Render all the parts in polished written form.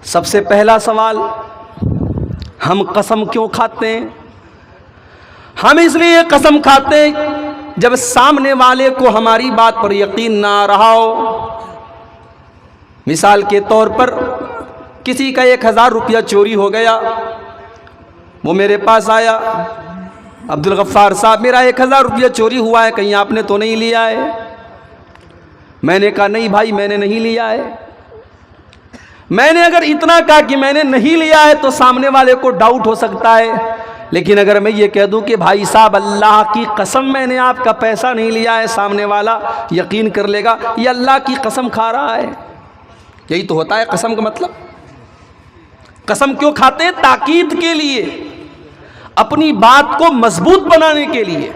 سب سے پہلا سوال، ہم قسم کیوں کھاتے ہیں؟ ہم اس لیے قسم کھاتے ہیں جب سامنے والے کو ہماری بات پر یقین نہ آ رہا ہو۔ مثال کے طور پر کسی کا 1000 روپیہ چوری ہو گیا، وہ میرے پاس آیا، عبدالغفار صاحب میرا 1000 روپیہ چوری ہوا ہے، کہیں آپ نے تو نہیں لیا ہے؟ میں نے کہا نہیں بھائی میں نے نہیں لیا ہے۔ میں نے اگر اتنا کہا کہ میں نے نہیں لیا ہے تو سامنے والے کو ڈاؤٹ ہو سکتا ہے، لیکن اگر میں یہ کہہ دوں کہ بھائی صاحب اللہ کی قسم میں نے آپ کا پیسہ نہیں لیا ہے، سامنے والا یقین کر لے گا یہ اللہ کی قسم کھا رہا ہے۔ یہی تو ہوتا ہے قسم کا مطلب۔ قسم کیوں کھاتے ہیں؟ تاکید کے لیے، اپنی بات کو مضبوط بنانے کے لیے۔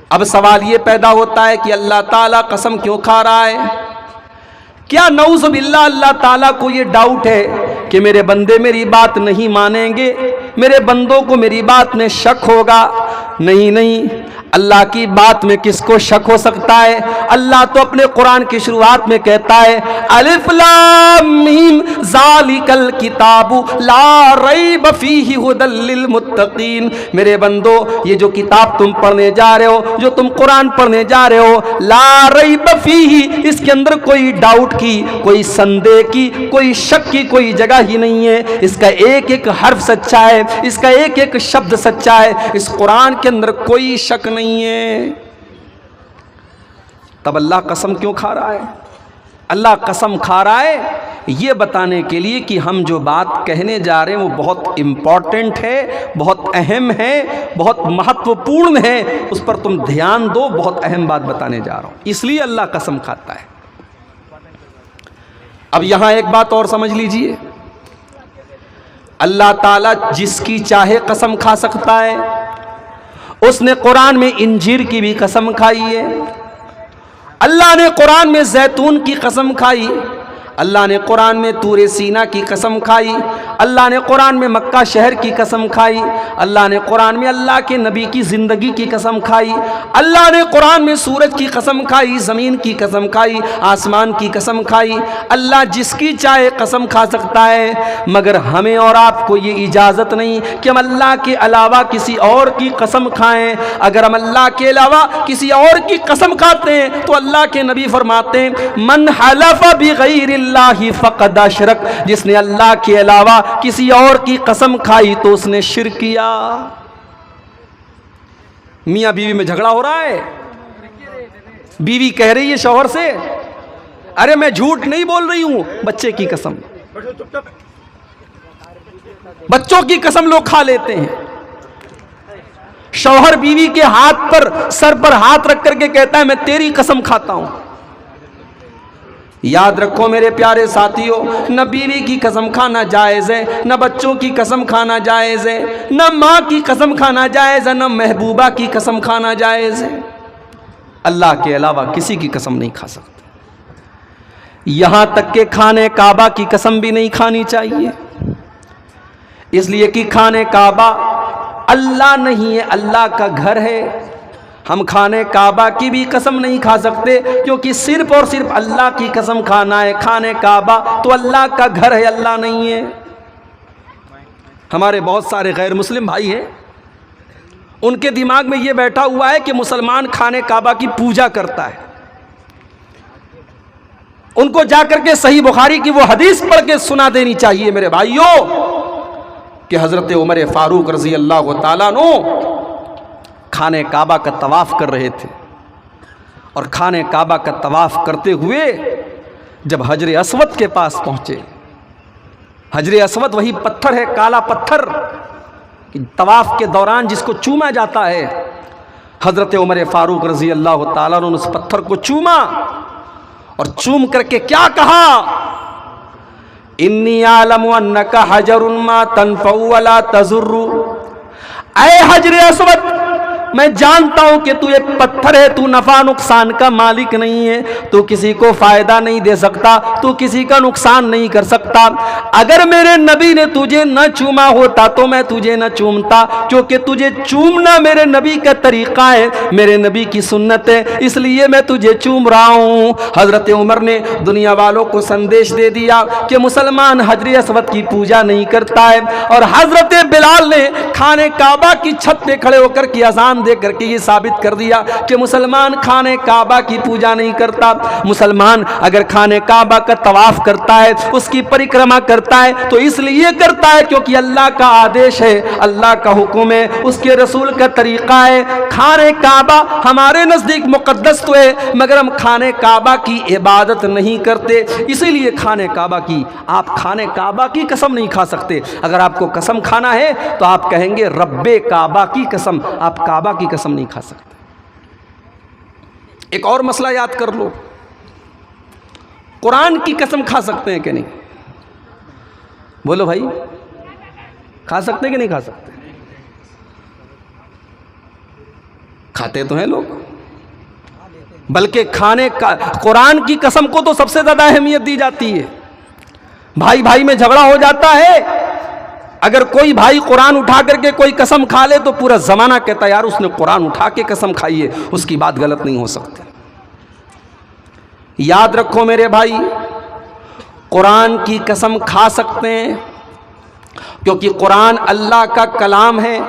اب سوال یہ پیدا ہوتا ہے کہ اللہ تعالیٰ قسم کیوں کھا رہا ہے؟ کیا نعوذ باللہ اللہ تعالیٰ کو یہ ڈاؤٹ ہے کہ میرے بندے میری بات نہیں مانیں گے، میرے بندوں کو میری بات میں شک ہوگا؟ نہیں، اللہ کی بات میں کس کو شک ہو سکتا ہے؟ اللہ تو اپنے قرآن کی شروعات میں کہتا ہے الف لام میم ذالک الکتاب لا ریب فیہ ھدی للمتقین۔ میرے بندو یہ جو کتاب تم پڑھنے جا رہے ہو، جو تم قرآن پڑھنے جا رہے ہو، لا ریب فیہ، اس کے اندر کوئی ڈاؤٹ کی، کوئی سندے کی، کوئی شک کی کوئی جگہ ہی نہیں ہے۔ اس کا ایک ایک حرف سچا ہے، اس کا ایک ایک شبد سچا ہے، اس قرآن کے اندر کوئی شک نہیں ہے۔ تب اللہ قسم کیوں کھا رہا ہے؟ اللہ قسم کھا رہا ہے یہ بتانے کے لیے کہ ہم جو بات کہنے جا رہے ہیں وہ بہت امپورٹنٹ ہے، بہت اہم ہے، بہت مہتوپورن ہے، اس پر تم دھیان دو، بہت اہم بات بتانے جا رہا ہوں، اس لیے اللہ قسم کھاتا ہے۔ اب یہاں ایک بات اور سمجھ لیجئے، اللہ تعالیٰ جس کی چاہے قسم کھا سکتا ہے۔ اس نے قرآن میں انجیر کی بھی قسم کھائی ہے، اللہ نے قرآن میں زیتون کی قسم کھائی، اللہ نے قرآن میں طور سینا کی قسم کھائی، اللہ نے قرآن میں مکہ شہر کی قسم کھائی، اللہ نے قرآن میں اللہ کے نبی کی زندگی کی قسم کھائی، اللہ نے قرآن میں سورج کی قسم کھائی، زمین کی قسم کھائی، آسمان کی قسم کھائی۔ اللہ جس کی چاہے قسم کھا سکتا ہے، مگر ہمیں اور آپ کو یہ اجازت نہیں کہ ہم اللہ کے علاوہ کسی اور کی قسم کھائیں۔ اگر ہم اللہ کے علاوہ کسی اور کی قسم کھاتے ہیں تو اللہ کے نبی فرماتے ہیں من حلف بغیر اللہ فقد اشرک، جس نے اللہ کے علاوہ کسی اور کی قسم کھائی تو اس نے شرک کیا۔ میاں بیوی میں جھگڑا ہو رہا ہے، بیوی کہہ رہی ہے شوہر سے ارے میں جھوٹ نہیں بول رہی ہوں، بچے کی قسم، بچوں کی قسم لوگ کھا لیتے ہیں۔ شوہر بیوی کے ہاتھ پر، سر پر ہاتھ رکھ کر کے کہتا ہے میں تیری قسم کھاتا ہوں۔ یاد رکھو میرے پیارے ساتھیوں، نہ بیوی کی قسم کھانا جائز ہے، نہ بچوں کی قسم کھانا جائز ہے، نہ ماں کی قسم کھانا جائز ہے، نہ محبوبہ کی قسم کھانا جائز ہے۔ اللہ کے علاوہ کسی کی قسم نہیں کھا سکتے، یہاں تک کہ کھانے کعبہ کی قسم بھی نہیں کھانی چاہیے، اس لیے کہ کھانے کعبہ اللہ نہیں ہے، اللہ کا گھر ہے۔ ہم کھانے کعبہ کی بھی قسم نہیں کھا سکتے کیونکہ صرف اور صرف اللہ کی قسم کھانا ہے۔ کھانے کعبہ تو اللہ کا گھر ہے، اللہ نہیں ہے۔ ہمارے بہت سارے غیر مسلم بھائی ہیں، ان کے دماغ میں یہ بیٹھا ہوا ہے کہ مسلمان کھانے کعبہ کی پوجا کرتا ہے۔ ان کو جا کر کے صحیح بخاری کی وہ حدیث پڑھ کے سنا دینی چاہیے میرے بھائیوں کہ حضرت عمر فاروق رضی اللہ تعالیٰ عنہ کھانے کعبہ کا طواف کر رہے تھے، اور کھانے کعبہ کا طواف کرتے ہوئے جب حجر اسود کے پاس پہنچے، حجر اسود وہی پتھر ہے، کالا پتھر، طواف کے دوران جس کو چوما جاتا ہے، حضرت عمر فاروق رضی اللہ تعالیٰ نے اس پتھر کو چوما اور چوم کر کے کیا کہا، انی اعلم انک حجر ما تنفع ولا تضر، اے حجر اسود میں جانتا ہوں کہ تو ایک پتھر ہے، تو نفع نقصان کا مالک نہیں ہے، تو کسی کو فائدہ نہیں دے سکتا، تو کسی کا نقصان نہیں کر سکتا۔ اگر میرے نبی نے تجھے نہ چوما ہوتا تو میں تجھے نہ چومتا، کیونکہ تجھے چومنا میرے نبی کا طریقہ ہے، میرے نبی کی سنت ہے، اس لیے میں تجھے چوم رہا ہوں۔ حضرت عمر نے دنیا والوں کو سندیش دے دیا کہ مسلمان حجر اسود کی پوجا نہیں کرتا ہے، اور حضرت بلال نے خانہ کعبہ کی چھت پہ کھڑے ہو کر کے اذان دے کر کے یہ ثابت کر دیا کہ مسلمان خانہ کعبہ کی پوجا نہیں کرتا۔ مسلمان اگر خانہ کعبہ کا طواف کرتا ہے، اس کی پریکرما کرتا ہے، تو اس لیے کرتا ہے کیونکہ اللہ کا آدیش ہے، اللہ کا حکم ہے، اس کے رسول کا طریقہ ہے۔ خانہ کعبہ ہمارے نزدیک مقدس تو ہے، مگر ہم خانہ کعبہ کی عبادت نہیں کرتے، اسی لیے خانہ کعبہ کی آپ خانہ کعبہ کی قسم نہیں کھا سکتے۔ اگر آپ کو قسم کھانا ہے تو آپ کہیں گے رب کعبہ کی قسم، آپ کعبہ کی قسم نہیں کھا سکتے۔ ایک اور مسئلہ یاد کر لو، قرآن کی قسم کھا سکتے ہیں کہ نہیں؟ بولو بھائی، کھا سکتے ہیں کہ نہیں کھا سکتے؟ کھاتے تو ہیں لوگ، بلکہ کھانے کا قرآن کی قسم کو تو سب سے زیادہ اہمیت دی جاتی ہے۔ بھائی بھائی میں جھگڑا ہو جاتا ہے، اگر کوئی بھائی قرآن اٹھا کر کے کوئی قسم کھا لے تو پورا زمانہ کہتا ہے یار اس نے قرآن اٹھا کے قسم کھائی ہے، اس کی بات غلط نہیں ہو سکتی۔ یاد رکھو میرے بھائی، قرآن کی قسم کھا سکتے ہیں کیونکہ قرآن اللہ کا کلام ہے۔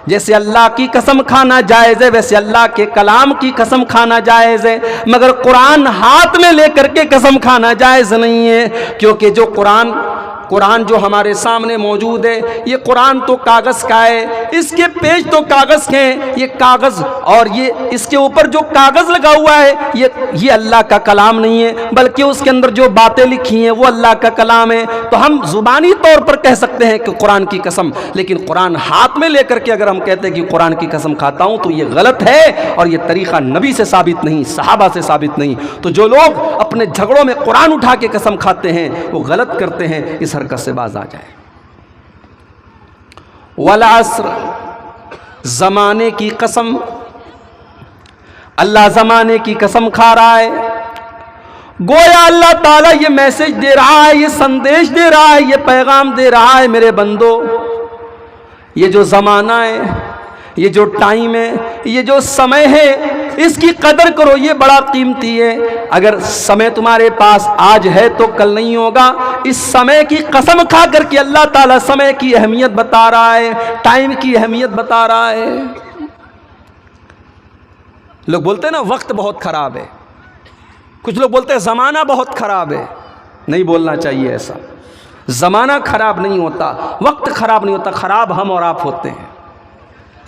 جیسے اللہ کی قسم کھانا جائز ہے ویسے اللہ کے کلام کی قسم کھانا جائز ہے، مگر قرآن ہاتھ میں لے کر کے قسم کھانا جائز نہیں ہے، کیونکہ جو قرآن جو ہمارے سامنے موجود ہے، یہ قرآن تو کاغذ کا ہے، اس کے پیج تو کاغذ کے ہیں، یہ کاغذ اور یہ اس کے اوپر جو کاغذ لگا ہوا ہے یہ اللہ کا کلام نہیں ہے، بلکہ اس کے اندر جو باتیں لکھی ہیں وہ اللہ کا کلام ہے۔ تو ہم زبانی طور پر کہہ سکتے ہیں کہ قرآن کی قسم، لیکن قرآن ہاتھ میں لے کر کے اگر ہم کہتے ہیں کہ قرآن کی قسم کھاتا ہوں تو یہ غلط ہے، اور یہ طریقہ نبی سے ثابت نہیں، صحابہ سے ثابت نہیں۔ تو جو لوگ اپنے جھگڑوں میں قرآن اٹھا کے قسم کھاتے ہیں وہ غلط کرتے ہیں، اس حرکت سے باز آ جائے۔ والعصر، زمانے کی قسم، اللہ زمانے کی قسم کھا رہا ہے، گویا اللہ تعالیٰ یہ میسج دے رہا ہے، یہ سندیش دے رہا ہے، یہ پیغام دے رہا ہے، میرے بندو یہ جو زمانہ ہے، یہ جو ٹائم ہے، یہ جو سمے ہے، اس کی قدر کرو، یہ بڑا قیمتی ہے۔ اگر سمے تمہارے پاس آج ہے تو کل نہیں ہوگا، اس سمے کی قسم کھا کر کے اللہ تعالیٰ سمے کی اہمیت بتا رہا ہے، ٹائم کی اہمیت بتا رہا ہے۔ لوگ بولتے ہیں نا وقت بہت خراب ہے، کچھ لوگ بولتے ہیں زمانہ بہت خراب ہے، نہیں بولنا چاہیے ایسا۔ زمانہ خراب نہیں ہوتا، وقت خراب نہیں ہوتا، خراب ہم اور آپ ہوتے ہیں۔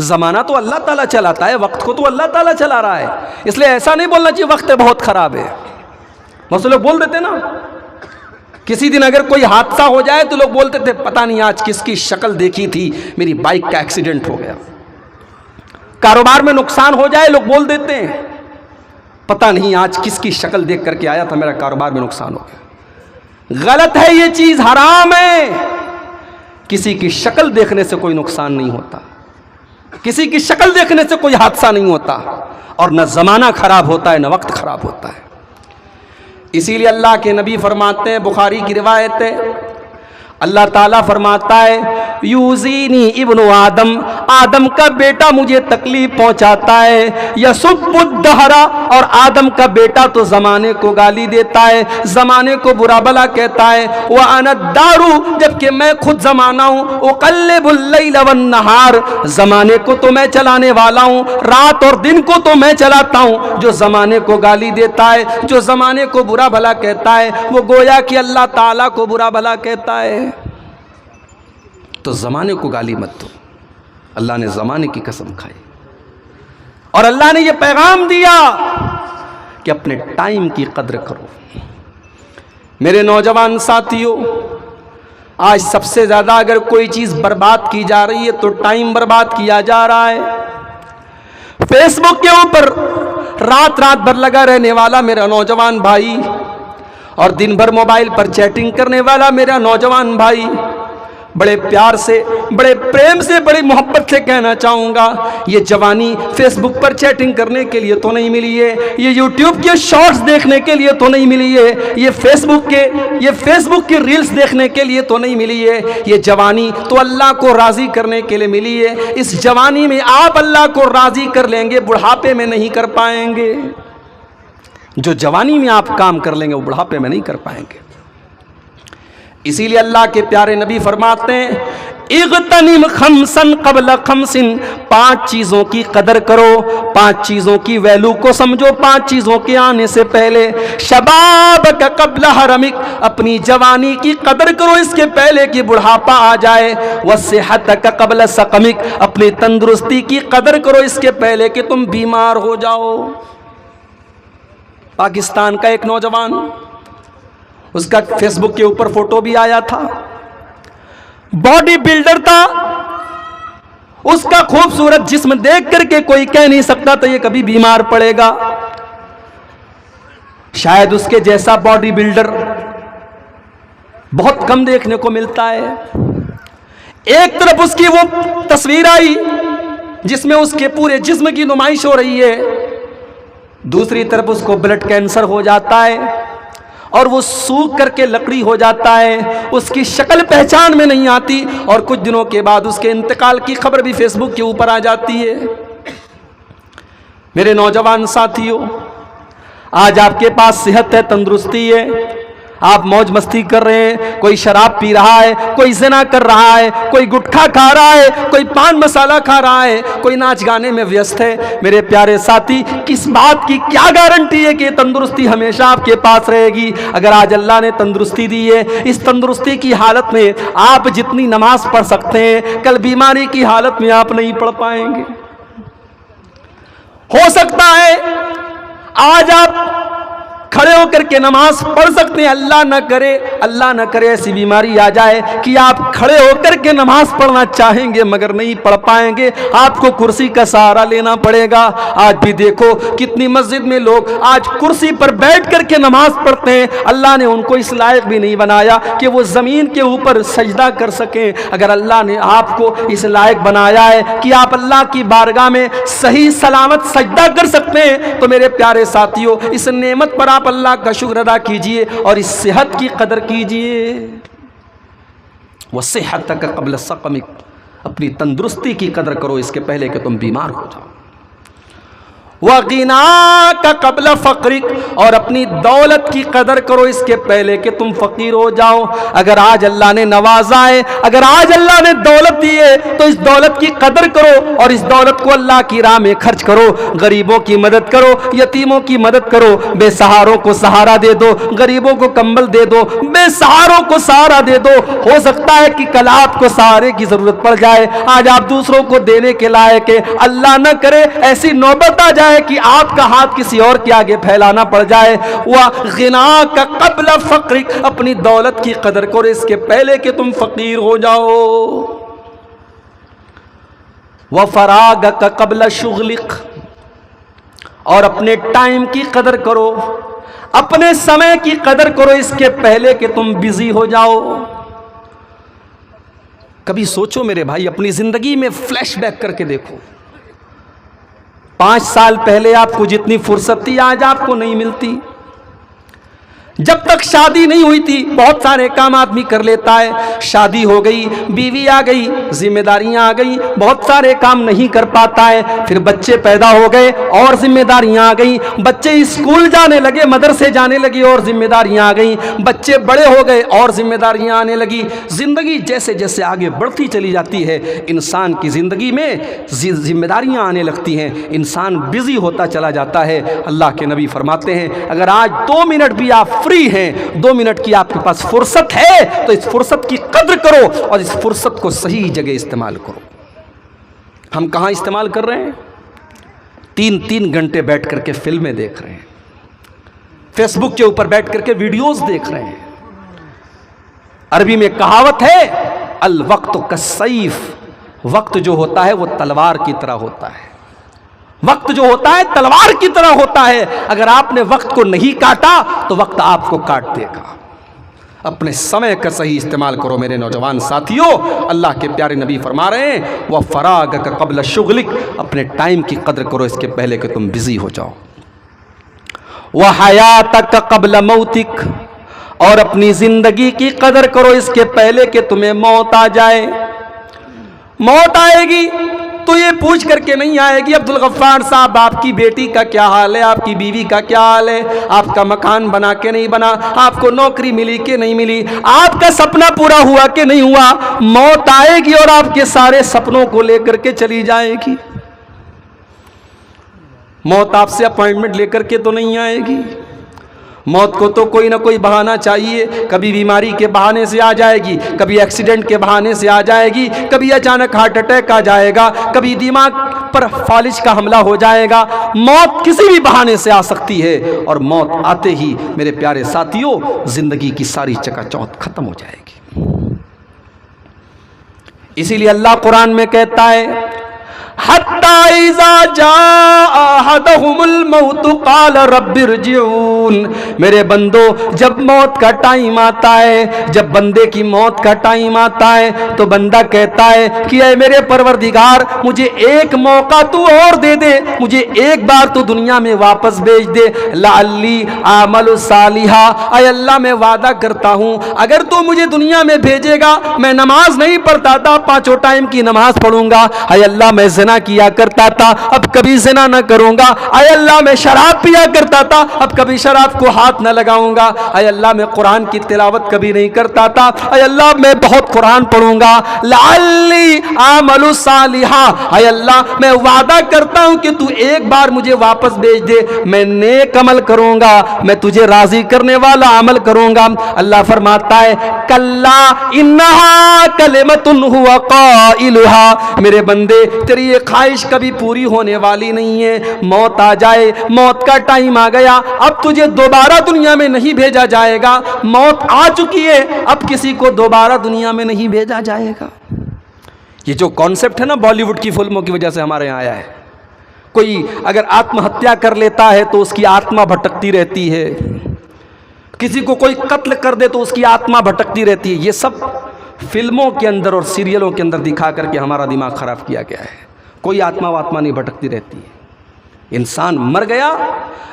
زمانہ تو اللہ تعالیٰ چلاتا ہے، وقت کو تو اللہ تعالیٰ چلا رہا ہے، اس لیے ایسا نہیں بولنا چاہیے وقت بہت خراب ہے۔ بس لوگ بول دیتے نا، کسی دن اگر کوئی حادثہ ہو جائے تو لوگ بولتے تھے پتہ نہیں آج کس کی شکل دیکھی تھی، میری بائک کا ایکسیڈنٹ ہو گیا۔ کاروبار میں نقصان ہو جائے لوگ بول دیتے ہیں پتہ نہیں آج کس کی شکل دیکھ کر کے آیا تھا، میرا کاروبار میں نقصان ہو گیا۔ غلط ہے، یہ چیز حرام ہے۔ کسی کی شکل دیکھنے سے کوئی نقصان نہیں ہوتا، کسی کی شکل دیکھنے سے کوئی حادثہ نہیں ہوتا، اور نہ زمانہ خراب ہوتا ہے نہ وقت خراب ہوتا ہے۔ اسی لیے اللہ کے نبی فرماتے ہیں، بخاری کی روایت ہے، اللہ تعالیٰ فرماتا ہے یوزینی ابن آدم، آدم کا بیٹا مجھے تکلیف پہنچاتا ہے، یسب الدہر، اور آدم کا بیٹا تو زمانے کو گالی دیتا ہے، زمانے کو برا بلا کہتا ہے، وَأَنَا الدَّارُ، جبکہ میں خود زمانہ ہوں، اقلب اللیل والنہار، زمانے کو تو میں چلانے والا ہوں، رات اور دن کو تو میں چلاتا ہوں۔ جو زمانے کو گالی دیتا ہے، جو زمانے کو برا بھلا کہتا ہے، وہ گویا کہ اللہ تعالیٰ کو برا بھلا کہتا ہے۔ تو زمانے کو گالی مت دو، اللہ نے زمانے کی قسم کھائی، اور اللہ نے یہ پیغام دیا کہ اپنے ٹائم کی قدر کرو۔ میرے نوجوان ساتھیوں، آج سب سے زیادہ اگر کوئی چیز برباد کی جا رہی ہے تو ٹائم برباد کیا جا رہا ہے۔ فیس بک کے اوپر رات بھر لگا رہنے والا میرا نوجوان بھائی، اور دن بھر موبائل پر چیٹنگ کرنے والا میرا نوجوان بھائی، بڑے پیار سے، بڑے پریم سے، بڑی محبت سے کہنا چاہوں گا، یہ جوانی فیس بک پر چیٹنگ کرنے کے لیے تو نہیں ملی ہے، یہ یوٹیوب کے شارٹس دیکھنے کے لیے تو نہیں ملی ہے، یہ فیس بک کی ریلز دیکھنے کے لیے تو نہیں ملی ہے، یہ جوانی تو اللہ کو راضی کرنے کے لیے ملی ہے۔ اس جوانی میں آپ اللہ کو راضی کر لیں گے، بڑھاپے میں نہیں کر پائیں گے۔ جو جوانی میں آپ کام کر لیں گے وہ بڑھاپے میں نہیں کر پائیں گے۔ اسی لیے اللہ کے پیارے نبی فرماتے ہیں اغتنم خمسن قبل خمسن، 5 چیزوں کی قدر کرو، 5 چیزوں کی ویلو کو سمجھو، 5 چیزوں کے آنے سے پہلے۔ شبابک قبل حرمک، اپنی جوانی کی قدر کرو اس کے پہلے کہ بڑھاپا آ جائے۔ وصحتک قبل سقمک، اپنی تندرستی کی قدر کرو اس کے پہلے کہ تم بیمار ہو جاؤ۔ پاکستان کا ایک نوجوان، اس کا فیس بک کے اوپر فوٹو بھی آیا تھا، باڈی بلڈر تھا، اس کا خوبصورت جسم دیکھ کر کے کوئی کہہ نہیں سکتا تھا یہ کبھی بیمار پڑے گا۔ شاید اس کے جیسا باڈی بلڈر بہت کم دیکھنے کو ملتا ہے۔ ایک طرف اس کی وہ تصویر آئی جس میں اس کے پورے جسم کی نمائش ہو رہی ہے، دوسری طرف اس کو بلڈ کینسر ہو جاتا ہے اور وہ سوکھ کر کے لکڑی ہو جاتا ہے، اس کی شکل پہچان میں نہیں آتی، اور کچھ دنوں کے بعد اس کے انتقال کی خبر بھی فیس بک کے اوپر آ جاتی ہے۔ میرے نوجوان ساتھیوں، آج آپ کے پاس صحت ہے، تندرستی ہے، آپ موج مستی کر رہے ہیں، کوئی شراب پی رہا ہے، کوئی زنا کر رہا ہے، کوئی گٹکھا کھا رہا ہے، کوئی پان مسالہ کھا رہا ہے، کوئی ناچ گانے میں ویست ہے۔ میرے پیارے ساتھی، کس بات کی کیا گارنٹی ہے کہ یہ تندرستی ہمیشہ آپ کے پاس رہے گی؟ اگر آج اللہ نے تندرستی دی ہے، اس تندرستی کی حالت میں آپ جتنی نماز پڑھ سکتے ہیں، کل بیماری کی حالت میں آپ نہیں پڑھ پائیں گے۔ ہو سکتا ہے آج آپ کھڑے ہو کر کے نماز پڑھ سکتے ہیں، اللہ نہ کرے ایسی بیماری آ جائے کہ آپ کھڑے ہو کر کے نماز پڑھنا چاہیں گے مگر نہیں پڑھ پائیں گے، آپ کو کرسی کا سہارا لینا پڑے گا۔ آج بھی دیکھو کتنی مسجد میں لوگ آج کرسی پر بیٹھ کر کے نماز پڑھتے ہیں، اللہ نے ان کو اس لائق بھی نہیں بنایا کہ وہ زمین کے اوپر سجدہ کر سکیں۔ اگر اللہ نے آپ کو اس لائق بنایا ہے کہ آپ اللہ کی بارگاہ میں صحیح سلامت سجدہ کر سکتے ہیں، تو میرے پیارے ساتھیوں، اس نعمت پر آپ اللہ کا شکر ادا کیجئے اور اس صحت کی قدر کیجئے۔ وصحتک قبل سقمک، اپنی تندرستی کی قدر کرو اس کے پہلے کہ تم بیمار ہو جاؤ۔ وغناک قبل فقرک، اور اپنی دولت کی قدر کرو اس کے پہلے کہ تم فقیر ہو جاؤ۔ اگر آج اللہ نے نوازا ہے، اگر آج اللہ نے دولت دی ہے تو اس دولت کی قدر کرو اور اس دولت کو اللہ کی راہ میں خرچ کرو، غریبوں کی مدد کرو، یتیموں کی مدد کرو، بے سہاروں کو سہارا دے دو، غریبوں کو کمبل دے دو، بے سہاروں کو سہارا دے دو۔ ہو سکتا ہے کہ کل آپ کو سہارے کی ضرورت پڑ جائے، آج آپ دوسروں کو دینے کے لائق ہیں، اللہ نہ کرے ایسی نوبت آ جائے کہ آپ کا ہاتھ کسی اور کے آگے پھیلانا پڑ جائے۔ وَغِنَاكَ قَبْلَ فَقْرِكَ، اپنی دولت کی قدر کرو اس کے پہلے کہ تم فقیر ہو جاؤ۔ وَفَرَاغَكَ قَبْلَ شُغْلِكَ، اور اپنے ٹائم کی قدر کرو، اپنے سمے کی قدر کرو اس کے پہلے کہ تم بزی ہو جاؤ۔ کبھی سوچو میرے بھائی، اپنی زندگی میں فلیش بیک کر کے دیکھو، 5 سال پہلے آپ کو جتنی فرصت تھی آج آپ کو نہیں ملتی۔ جب تک شادی نہیں ہوئی تھی بہت سارے کام آدمی کر لیتا ہے، شادی ہو گئی، بیوی آ گئی، ذمہ داریاں آ گئی، بہت سارے کام نہیں کر پاتا ہے۔ پھر بچے پیدا ہو گئے اور ذمہ داریاں آ گئی، بچے اسکول جانے لگے، مدرسے جانے لگے اور ذمہ داریاں آ گئیں، بچے بڑے ہو گئے اور ذمہ داریاں آنے لگی۔ زندگی جیسے جیسے آگے بڑھتی چلی جاتی ہے، انسان کی زندگی میں ذمہ داریاں آنے لگتی ہیں، انسان بزی ہوتا چلا جاتا ہے۔ اللہ کے نبی فرماتے ہیں اگر آج 2 منٹ بھی آپ فری ہیں، 2 منٹ کی آپ کے پاس فرصت ہے تو اس فرصت کی قدر کرو اور اس فرصت کو صحیح جگہ استعمال کرو۔ ہم کہاں استعمال کر رہے ہیں؟ 3 گھنٹے بیٹھ کر کے فلمیں دیکھ رہے ہیں، فیس بک کے اوپر بیٹھ کر کے ویڈیوز دیکھ رہے ہیں۔ عربی میں کہاوت ہے الوقت کالسیف، وقت جو ہوتا ہے وہ تلوار کی طرح ہوتا ہے، وقت جو ہوتا ہے تلوار کی طرح ہوتا ہے، اگر آپ نے وقت کو نہیں کاٹا تو وقت آپ کو کاٹ دے گا۔ اپنے سمے کا صحیح استعمال کرو میرے نوجوان ساتھیوں. اللہ کے پیارے نبی فرما رہے ہیں وَفَرَاغَكَ قَبْلَ شُغْلِكَ، اپنے ٹائم کی قدر کرو اس کے پہلے کہ تم بزی ہو جاؤ. وَحَيَاتَكَ قَبْلَ مَوْتِكَ، اور اپنی زندگی کی قدر کرو اس کے پہلے کہ تمہیں موت آ جائے. موت آئے گی تو یہ پوچھ کر کے نہیں آئے گی عبدالغفار صاحب آپ کی بیٹی کا کیا حال ہے، آپ کی بیوی کا کیا حال ہے، آپ کا مکان بنا کہ نہیں بنا، آپ کو نوکری ملی کہ نہیں ملی، آپ کا سپنا پورا ہوا کہ نہیں ہوا. موت آئے گی اور آپ کے سارے سپنوں کو لے کر کے چلی جائے گی. موت آپ سے اپوائنٹمنٹ لے کر کے تو نہیں آئے گی. موت کو تو کوئی نہ کوئی بہانہ چاہیے. کبھی بیماری کے بہانے سے آ جائے گی، کبھی ایکسیڈنٹ کے بہانے سے آ جائے گی، کبھی اچانک ہارٹ اٹیک آ جائے گا، کبھی دماغ پر فالج کا حملہ ہو جائے گا. موت کسی بھی بہانے سے آ سکتی ہے، اور موت آتے ہی میرے پیارے ساتھیوں زندگی کی ساری چکا چوند ختم ہو جائے گی. اسی لیے اللہ قرآن میں کہتا ہے حَتَّى إِذَا جَاءَ أَحَدَهُمُ الْمَوْتُ قَالَ رَبِّ ارْجِعُونِ. میرے بندو جب موت کا ٹائم آتا ہے، جب بندے کی موت کا ٹائم آتا ہے تو بندہ کہتا ہے کہ اے میرے پروردگار مجھے ایک موقع تو اور دے دے، مجھے ایک بار تو دنیا میں واپس بھیج دے. لعلی اعمل صالحا، اے اللہ میں وعدہ کرتا ہوں اگر تو مجھے دنیا میں بھیجے گا، میں نماز نہیں پڑھتا تھا، 5 ٹائم کی نماز پڑھوں گا. اے اللہ میں زنا کیا کرتا تھا، اب کبھی زنا نہ کروں گا. اے اللہ میں شراب پیا کرتا تھا، اب کبھی شراب کو ہاتھ نہ لگاؤں گا. اے اللہ میں قرآن کی تلاوت کبھی نہیں کرتا تھا، اے اللہ میں بہت قرآن پڑھوں گا. لعلی اعمل صالحا، اے اللہ میں وعدہ کرتا ہوں کہ تو ایک بار مجھے واپس بھیج دے، میں نیک عمل کروں گا، میں تجھے راضی کرنے والا عمل کروں گا. اللہ فرماتا ہے کلا انہا کلمۃ ہوا قائلھا، میرے بندے تیری یہ خواہش کبھی پوری ہونے والی نہیں ہے. موت آ جائے، موت کا ٹائم آ گیا، اب تجھے دوبارہ دنیا میں نہیں بھیجا جائے گا. موت آ چکی ہے، اب کسی کو دوبارہ دنیا میں نہیں بھیجا جائے گا. یہ جو کانسیپٹ ہے نا بالی ووڈ کی فلموں کی وجہ سے ہمارے یہاں آیا ہے. کوئی اگر آتم ہتیا کر لیتا ہے تو اس کی آتما بھٹکتی رہتی ہے، کسی کو کوئی قتل کر دے تو اس کی آتما بھٹکتی رہتی ہے. یہ سب فلموں کے اندر اور سیریلوں کے اندر دکھا کر کے ہمارا دماغ خراب کیا گیا ہے. کوئی آتما واتما نہیں بھٹکتی رہتی ہے. انسان مر گیا،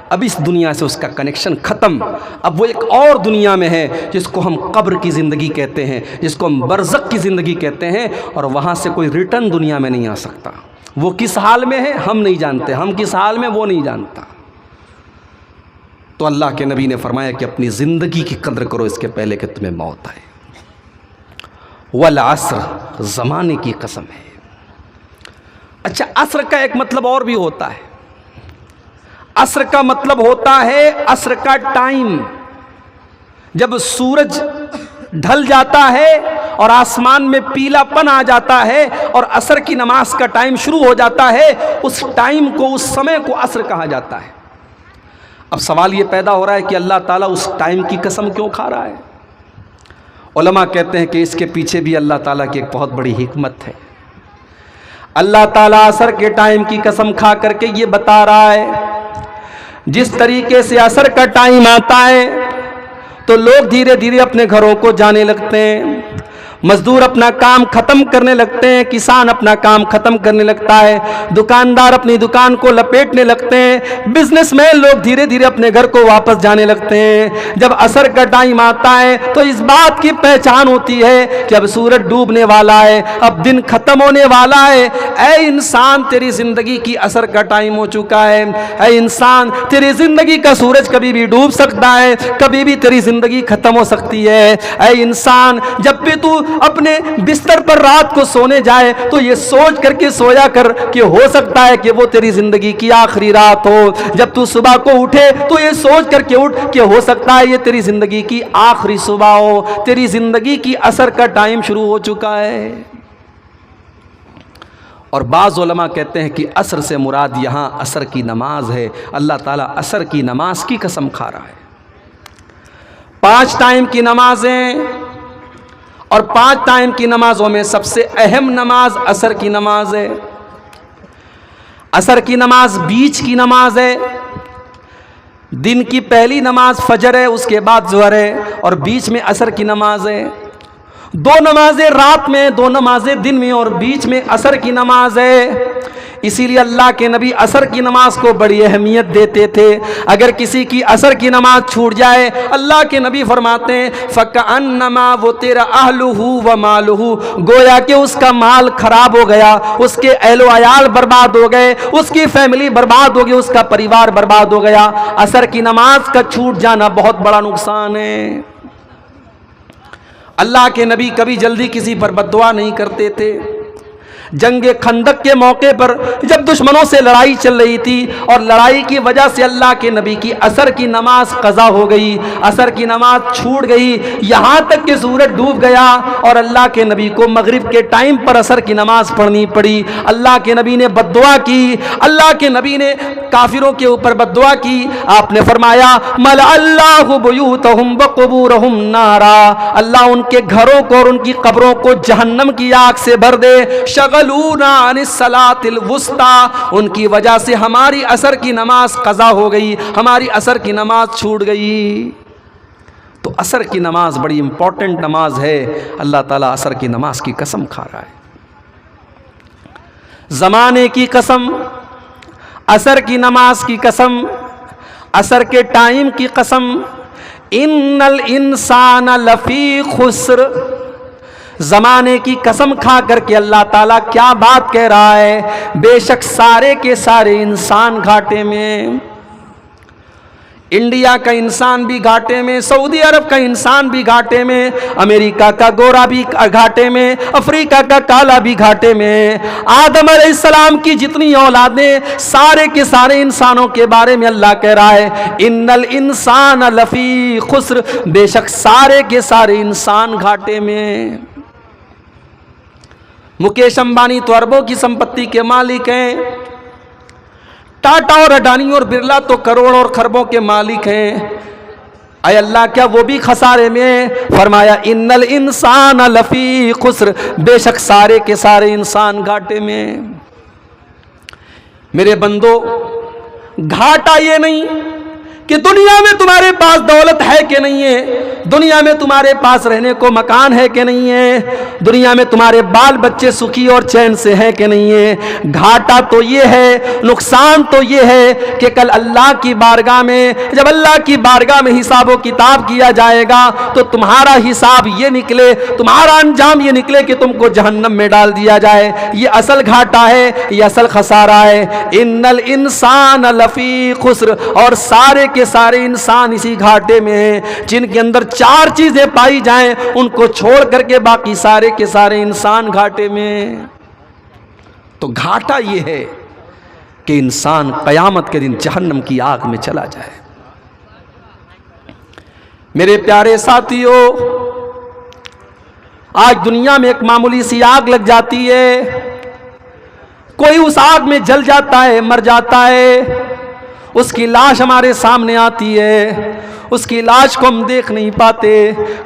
اب اس دنیا سے اس کا کنیکشن ختم. اب وہ ایک اور دنیا میں ہے جس کو ہم قبر کی زندگی کہتے ہیں، جس کو ہم برزخ کی زندگی کہتے ہیں، اور وہاں سے کوئی ریٹرن دنیا میں نہیں آ سکتا. وہ کس حال میں ہے ہم نہیں جانتے، ہم کس حال میں وہ نہیں جانتا. تو اللہ کے نبی نے فرمایا کہ اپنی زندگی کی قدر کرو اس کے پہلے کہ تمہیں موت آئے. والعصر، زمانے کی قسم ہے. اچھا عصر کا ایک مطلب اور بھی ہوتا ہے. عصر کا مطلب ہوتا ہے عصر کا ٹائم. جب سورج ڈھل جاتا ہے اور آسمان میں پیلا پن آ جاتا ہے اور عصر کی نماز کا ٹائم شروع ہو جاتا ہے، اس ٹائم کو، اس سمے کو عصر کہا جاتا ہے. اب سوال یہ پیدا ہو رہا ہے کہ اللہ تعالیٰ اس ٹائم کی قسم کیوں کھا رہا ہے؟ علماء کہتے ہیں کہ اس کے پیچھے بھی اللہ تعالیٰ کی ایک بہت بڑی حکمت ہے. اللہ تعالیٰ عصر کے ٹائم کی قسم کھا کر کے یہ بتا رہا ہے جس طریقے سے عصر کا ٹائم آتا ہے تو لوگ دھیرے دھیرے اپنے گھروں کو جانے لگتے ہیں، مزدور اپنا کام ختم کرنے لگتے ہیں، کسان اپنا کام ختم کرنے لگتا ہے، دکاندار اپنی دکان کو لپیٹنے لگتے ہیں، بزنس مین لوگ دھیرے دھیرے اپنے گھر کو واپس جانے لگتے ہیں. جب عصر کا ٹائم آتا ہے تو اس بات کی پہچان ہوتی ہے کہ اب سورج ڈوبنے والا ہے، اب دن ختم ہونے والا ہے. اے انسان تیری زندگی کی عصر کا ٹائم ہو چکا ہے. اے انسان تیری زندگی کا سورج کبھی بھی ڈوب سکتا ہے، کبھی بھی تیری زندگی ختم ہو سکتی ہے. اے انسان جب بھی تو اپنے بستر پر رات کو سونے جائے تو یہ سوچ کر کے سویا کر کہ ہو سکتا ہے کہ وہ تیری زندگی کی آخری رات ہو. جب تو صبح کو اٹھے تو یہ سوچ کر کے اٹھ کہ ہو سکتا ہے یہ تیری زندگی کی آخری صبح ہو. تیری زندگی کی عصر کا ٹائم شروع ہو چکا ہے. اور بعض علماء کہتے ہیں کہ عصر سے مراد یہاں عصر کی نماز ہے. اللہ تعالیٰ عصر کی نماز کی قسم کھا رہا ہے. 5 ٹائم کی نمازیں، اور 5 ٹائم کی نمازوں میں سب سے اہم نماز عصر کی نماز ہے. عصر کی نماز بیچ کی نماز ہے. دن کی پہلی نماز فجر ہے، اس کے بعد ظہر ہے، اور بیچ میں عصر کی نماز ہے۔ دو نمازیں رات میں، دو نمازیں دن میں، اور بیچ میں عصر کی نماز ہے۔ اسی لیے اللہ کے نبی عصر کی نماز کو بڑی اہمیت دیتے تھے۔ اگر کسی کی عصر کی نماز چھوٹ جائے، اللہ کے نبی فرماتے ہیں فَكَأَنَّمَا وُتِرَ أَهْلُهُ وَمَالُهُ، گویا کہ اس کا مال خراب ہو گیا، اس کے اہل و عیال برباد ہو گئے، اس کی فیملی برباد ہو گئی، اس کا پریوار برباد ہو گیا۔ عصر کی نماز کا چھوٹ جانا بہت بڑا نقصان ہے۔ اللہ کے نبی کبھی جلدی کسی پر بد دعا نہیں کرتے تھے۔ جنگ خندق کے موقع پر جب دشمنوں سے لڑائی چل رہی تھی اور لڑائی کی وجہ سے اللہ کے نبی کی عصر کی نماز قضا ہو گئی، عصر کی نماز چھوٹ گئی، یہاں تک کہ سورج ڈوب گیا اور اللہ کے نبی کو مغرب کے ٹائم پر عصر کی نماز پڑھنی پڑی۔ اللہ کے نبی نے بد دعا کی، اللہ کے نبی نے کافروں کے اوپر بد دعا کی۔ آپ نے فرمایا مَلَأَ اللَّهُ بُيُوتَهُمْ وَقُبُورَهُمْ نَارًا، اللہ ان کے گھروں کو اور ان کی قبروں کو جہنم کی آگ سے بھر دے۔ شغلونا عن الصلاۃ الوسطی، ان کی وجہ سے ہماری عصر کی نماز قضا ہو گئی، ہماری عصر کی نماز چھوٹ گئی۔ تو عصر کی نماز بڑی امپورٹنٹ نماز ہے۔ اللہ تعالیٰ عصر کی نماز کی قسم کھا رہا ہے، زمانے کی قسم، عصر کی نماز کی قسم، عصر کے ٹائم کی قسم۔ ان الانسان لفی خسر، زمانے کی قسم کھا کر کے اللہ تعالیٰ کیا بات کہہ رہا ہے؟ بے شک سارے کے سارے انسان گھاٹے میں۔ انڈیا کا انسان بھی گھاٹے میں، سعودی عرب کا انسان بھی گھاٹے میں، امریکہ کا گورا بھی گھاٹے میں، افریقہ کا کالا بھی گھاٹے میں۔ آدم علیہ السلام کی جتنی اولادیں، سارے کے سارے انسانوں کے بارے میں اللہ کہہ رہا ہے ان الانسان لفی خسر، بے شک سارے کے سارے انسان گھاٹے میں۔ مکیش امبانی تو اربوں کی سمپتی کے مالک ہیں، ٹاٹا اور اڈانی اور برلا تو کروڑوں اور خربوں کے مالک ہیں۔ اے اللہ کیا وہ بھی خسارے میں؟ فرمایا ان الانسان لفی خسر، بے شک سارے کے سارے انسان گھاٹے میں۔ میرے بندو، گھاٹا یہ نہیں کہ دنیا میں تمہارے پاس دولت ہے کہ نہیں ہے، دنیا میں تمہارے پاس رہنے کو مکان ہے کہ نہیں ہے، دنیا میں تمہارے بال بچے سکھی اور چین سے ہیں کہ نہیں ہے۔ گھاٹا تو یہ ہے، نقصان تو یہ ہے کہ کل اللہ کی بارگاہ میں جب اللہ کی بارگاہ میں حساب و کتاب کیا جائے گا تو تمہارا حساب یہ نکلے، تمہارا انجام یہ نکلے کہ تم کو جہنم میں ڈال دیا جائے۔ یہ اصل گھاٹا ہے، یہ اصل خسارہ ہے۔ ان الانسان لفی خسر، اور سارے کے سارے انسان اسی گھاٹے میں ہیں۔ جن کے اندر چار چیزیں پائی جائیں ان کو چھوڑ کر کے باقی سارے کے سارے انسان گھاٹے میں۔ تو گھاٹا یہ ہے کہ انسان قیامت کے دن جہنم کی آگ میں چلا جائے۔ میرے پیارے ساتھیو، آج دنیا میں ایک معمولی سی آگ لگ جاتی ہے، کوئی اس آگ میں جل جاتا ہے، مر جاتا ہے، اس کی لاش ہمارے سامنے آتی ہے، اس کی لاش کو ہم دیکھ نہیں پاتے۔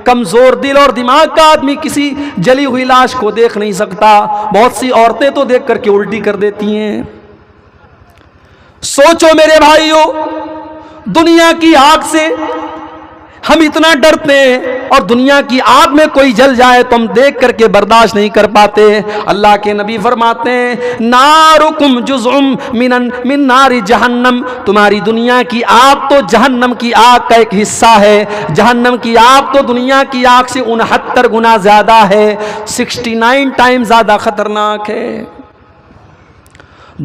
کمزور دل اور دماغ کا آدمی کسی جلی ہوئی لاش کو دیکھ نہیں سکتا۔ بہت سی عورتیں تو دیکھ کر کے الٹی کر دیتی ہیں۔ سوچو میرے بھائیو، دنیا کی آگ سے ہم اتنا ڈرتے ہیں اور دنیا کی آگ میں کوئی جل جائے تو ہم دیکھ کر کے برداشت نہیں کر پاتے۔ اللہ کے نبی فرماتے ہیں نارکم جزء من نار جہنم، تمہاری دنیا کی آگ تو جہنم کی آگ کا ایک حصہ ہے۔ جہنم کی آگ تو دنیا کی آگ سے 69 گنا زیادہ ہے، 69 ٹائم زیادہ خطرناک ہے۔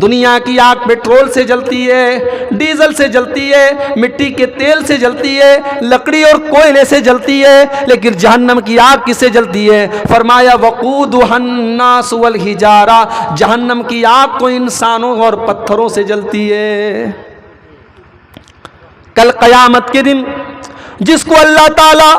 دنیا کی آگ پیٹرول سے جلتی ہے، ڈیزل سے جلتی ہے، مٹی کے تیل سے جلتی ہے، لکڑی اور کوئلے سے جلتی ہے، لیکن جہنم کی آگ کس سے جلتی ہے؟ فرمایا وقودها الناس والحجارہ، جہنم کی آگ تو انسانوں اور پتھروں سے جلتی ہے۔ کل قیامت کے دن جس کو اللہ تعالیٰ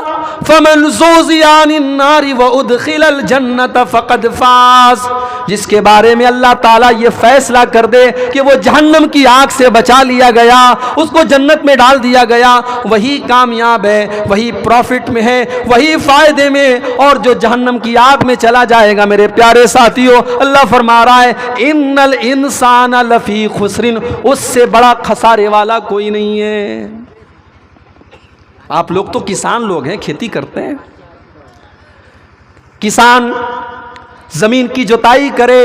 فَمَنْ زُحْزِحَ عَنِ النَّارِ وَأُدْخِلَ الْجَنَّةَ فَقَدْ فَازَ، جس کے بارے میں اللہ تعالیٰ یہ فیصلہ کر دے کہ وہ جہنم کی آگ سے بچا لیا گیا، اس کو جنت میں ڈال دیا گیا، وہی کامیاب ہے، وہی پروفٹ میں ہے، وہی فائدے میں۔ اور جو جہنم کی آگ میں چلا جائے گا، میرے پیارے ساتھیوں، اللہ فرما رہا ہے ان الانسان لفی خسر، اس سے بڑا خسارے والا کوئی نہیں ہے۔ آپ لوگ تو کسان لوگ ہیں، کھیتی کرتے ہیں. کسان زمین کی جوتائی کرے،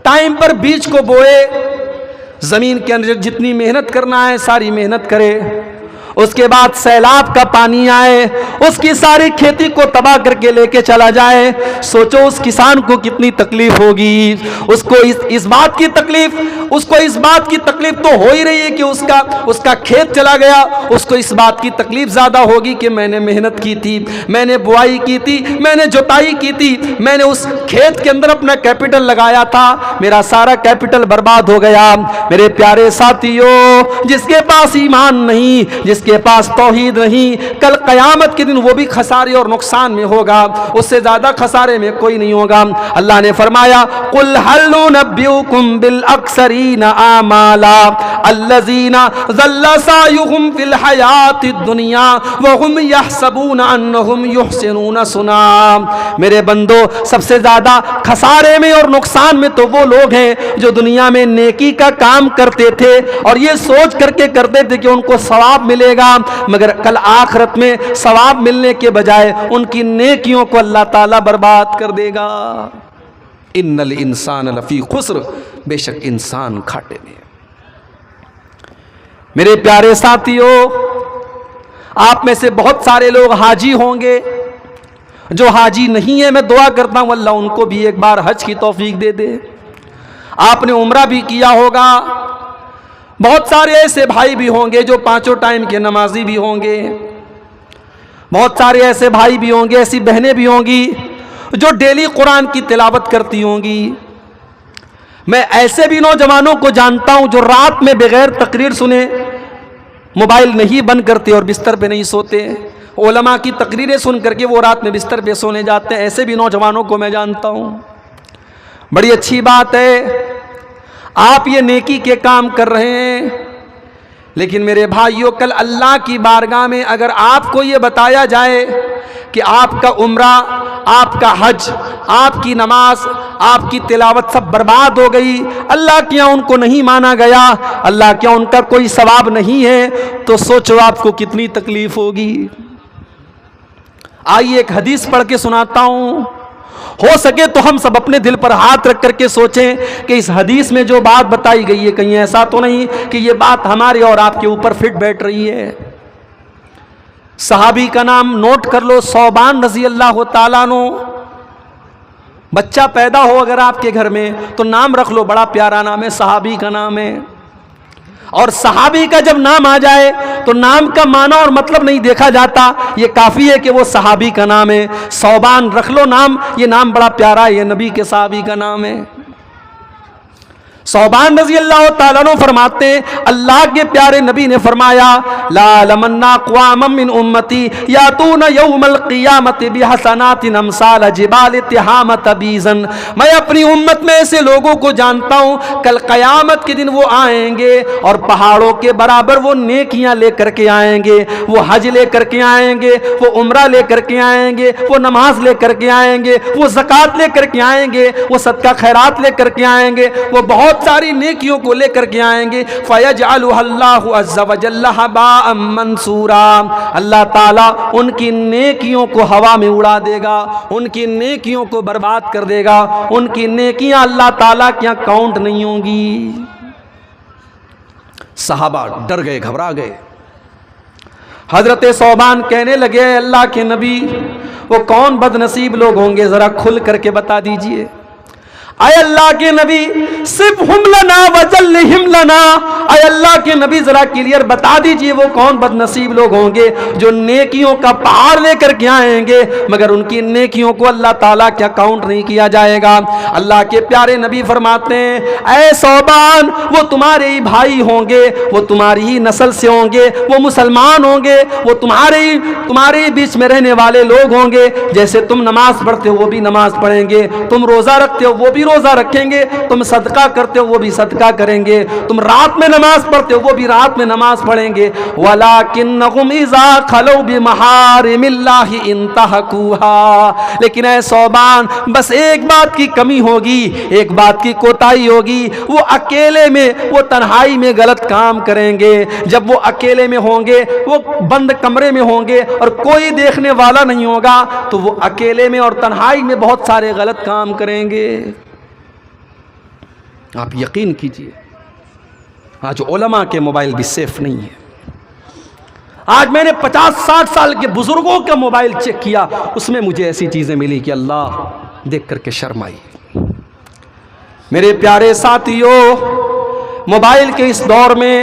ٹائم پر بیج کو بوئے، زمین کے اندر جتنی محنت کرنا ہے ساری محنت کرے، اس کے بعد سیلاب کا پانی آئے، اس کی ساری کھیتی کو تباہ کر کے لے کے چلا جائے. سوچو اس کسان کو کتنی تکلیف ہوگی. اس کو اس بات کی تکلیف تو ہو ہی رہی ہے کہ اس کا کھیت چلا گیا. اس کو اس بات کی تکلیف زیادہ ہوگی کہ میں نے محنت کی تھی، میں نے بوائی کی تھی، میں نے جوتائی کی تھی، میں نے اس کھیت کے اندر اپنا کیپٹل لگایا تھا، میرا سارا کیپٹل برباد ہو گیا. میرے پیارے ساتھیوں، جس کے پاس ایمان نہیں، جس کے پاس توحید نہیں، کل قیامت کے دن وہ بھی خسارے اور نقصان میں ہوگا، اس سے زیادہ خسارے میں کوئی نہیں ہوگا. اللہ نے فرمایا قل هل ننبئكم بالاخسرین اعمالا الذین ضل سعیهم فی الحیاۃ الدنیا وهم یحسبون انهم یحسنون صنعا. میرے بندو، سب سے زیادہ خسارے میں اور نقصان میں تو وہ لوگ ہیں جو دنیا میں نیکی کا کام کرتے تھے اور یہ سوچ کر کے کرتے تھے کہ ان کو ثواب ملے گا، مگر کل آخرت میں ثواب ملنے کے بجائے ان کی نیکیوں کو اللہ تعالیٰ برباد کر دے گا. ان الانسان لفی خسر، بے شک انسان گھاٹے میں. میرے پیارے ساتھیوں، آپ میں سے بہت سارے لوگ حاجی ہوں گے. جو حاجی نہیں ہے، میں دعا کرتا ہوں اللہ ان کو بھی ایک بار حج کی توفیق دے دے. آپ نے عمرہ بھی کیا ہوگا. بہت سارے ایسے بھائی بھی ہوں گے جو 5 ٹائم کے نمازی بھی ہوں گے. بہت سارے ایسے بھائی بھی ہوں گے، ایسی بہنیں بھی ہوں گی جو ڈیلی قرآن کی تلاوت کرتی ہوں گی. میں ایسے بھی نوجوانوں کو جانتا ہوں جو رات میں بغیر تقریر سنے موبائل نہیں بند کرتے اور بستر پہ نہیں سوتے. علماء کی تقریریں سن کر کے وہ رات میں بستر پہ سونے جاتے ہیں. ایسے بھی نوجوانوں کو میں جانتا ہوں. بڑی اچھی بات ہے، آپ یہ نیکی کے کام کر رہے ہیں، لیکن میرے بھائیوں، کل اللہ کی بارگاہ میں اگر آپ کو یہ بتایا جائے کہ آپ کا عمرہ، آپ کا حج، آپ کی نماز، آپ کی تلاوت سب برباد ہو گئی، اللہ کیا ان کو نہیں مانا گیا، اللہ کیا ان کا کوئی ثواب نہیں ہے، تو سوچو آپ کو کتنی تکلیف ہوگی. آئیے ایک حدیث پڑھ کے سناتا ہوں. ہو سکے تو ہم سب اپنے دل پر ہاتھ رکھ کر کے سوچیں کہ اس حدیث میں جو بات بتائی گئی ہے کہیں ایسا تو نہیں کہ یہ بات ہمارے اور آپ کے اوپر فٹ بیٹھ رہی ہے. صحابی کا نام نوٹ کر لو، ثوبان رضی اللہ تعالیٰ عنہ. بچہ پیدا ہو اگر آپ کے گھر میں تو نام رکھ لو، بڑا پیارا نام ہے، صحابی کا نام ہے. اور صحابی کا جب نام آ جائے تو نام کا معنی اور مطلب نہیں دیکھا جاتا، یہ کافی ہے کہ وہ صحابی کا نام ہے. ثوبان رکھ لو نام، یہ نام بڑا پیارا ہے، یہ نبی کے صحابی کا نام ہے. ثوبان رضی اللہ تعالیٰ عنہ فرماتے ہیں اللہ کے پیارے نبی نے فرمایا لا لمن اقوام من امتی یاتون یوم القیامت بحسنات امثال جبال تہامۃ بیزا. میں اپنی امت میں ایسے لوگوں کو جانتا ہوں کل قیامت کے دن وہ آئیں گے اور پہاڑوں کے برابر وہ نیکیاں لے کر کے آئیں گے، وہ حج لے کر کے آئیں گے، وہ عمرہ لے کر کے آئیں گے، وہ نماز لے کر کے آئیں گے، وہ زکوٰۃ لے کر کے آئیں گے، وہ صدقہ خیرات لے کر کے آئیں گے، وہ بہت ساری نیکیوں کو لے کر کے آئیں گے. فَيَجْعَلُهَا اللَّهُ عَزَّ وَجَلَّ هَبَاءً مَنْثُورًا. اللہ تعالیٰ ان کی نیکیوں کو ہوا میں اڑا دے گا، ان کی نیکیوں کو برباد کر دے گا. ان کی نیکیاں اللہ تعالیٰ کیا کاؤنٹ نہیں ہوں گی. صحابہ ڈر گئے، گھبرا گئے. حضرت ثوبان کہنے لگے اللہ کے نبی وہ کون بد نصیب لوگ ہوں گے، ذرا کھل کر کے بتا دیجئے. اے اللہ کے نبی صرف ہم لنا وجلہم لنا، اے اللہ کے نبی ذرا کلیئر بتا دیجئے وہ کون بد نصیب لوگ ہوں گے جو نیکیوں کا پہاڑ لے کر کے آئیں گے مگر ان کی نیکیوں کو اللہ تعالیٰ کیا کاؤنٹ نہیں کیا جائے گا. اللہ کے پیارے نبی فرماتے ہیں اے ثوبان وہ تمہارے ہی بھائی ہوں گے، وہ تمہاری ہی نسل سے ہوں گے، وہ مسلمان ہوں گے، وہ تمہارے ہی بیچ میں رہنے والے لوگ ہوں گے. جیسے تم نماز پڑھتے ہو وہ بھی نماز پڑھیں گے، تم روزہ رکھتے ہو وہ بھی روزہ رکھیں گے, تم صدقہ کرتے ہو وہ بھی صدقہ کریں گے, تم رات میں نماز پڑھتے ہو وہ بھی رات میں نماز پڑھیں گے. وَلَٰكِنَّهُمْ إِذَا خَلَوْا بِمَحَارِمِ اللَّهِ انْتَهَكُوهَا, لیکن اے صوبان بس ایک بات کی کمی ہوگی, ایک بات کی کوتاہی ہوگی, وہ اکیلے میں, وہ تنہائی میں غلط کام کریں گے. جب وہ اکیلے میں ہوں گے, وہ بند کمرے میں ہوں گے اور کوئی دیکھنے والا نہیں ہوگا, تو وہ اکیلے میں اور تنہائی میں بہت سارے غلط کام کریں گے. آپ یقین کیجئے آج علماء کے موبائل بھی سیف نہیں ہے. آج میں نے 50-60 سال کے بزرگوں کا موبائل چیک کیا, اس میں مجھے ایسی چیزیں ملی کہ اللہ دیکھ کر کے شرم آئی. میرے پیارے ساتھیوں, موبائل کے اس دور میں,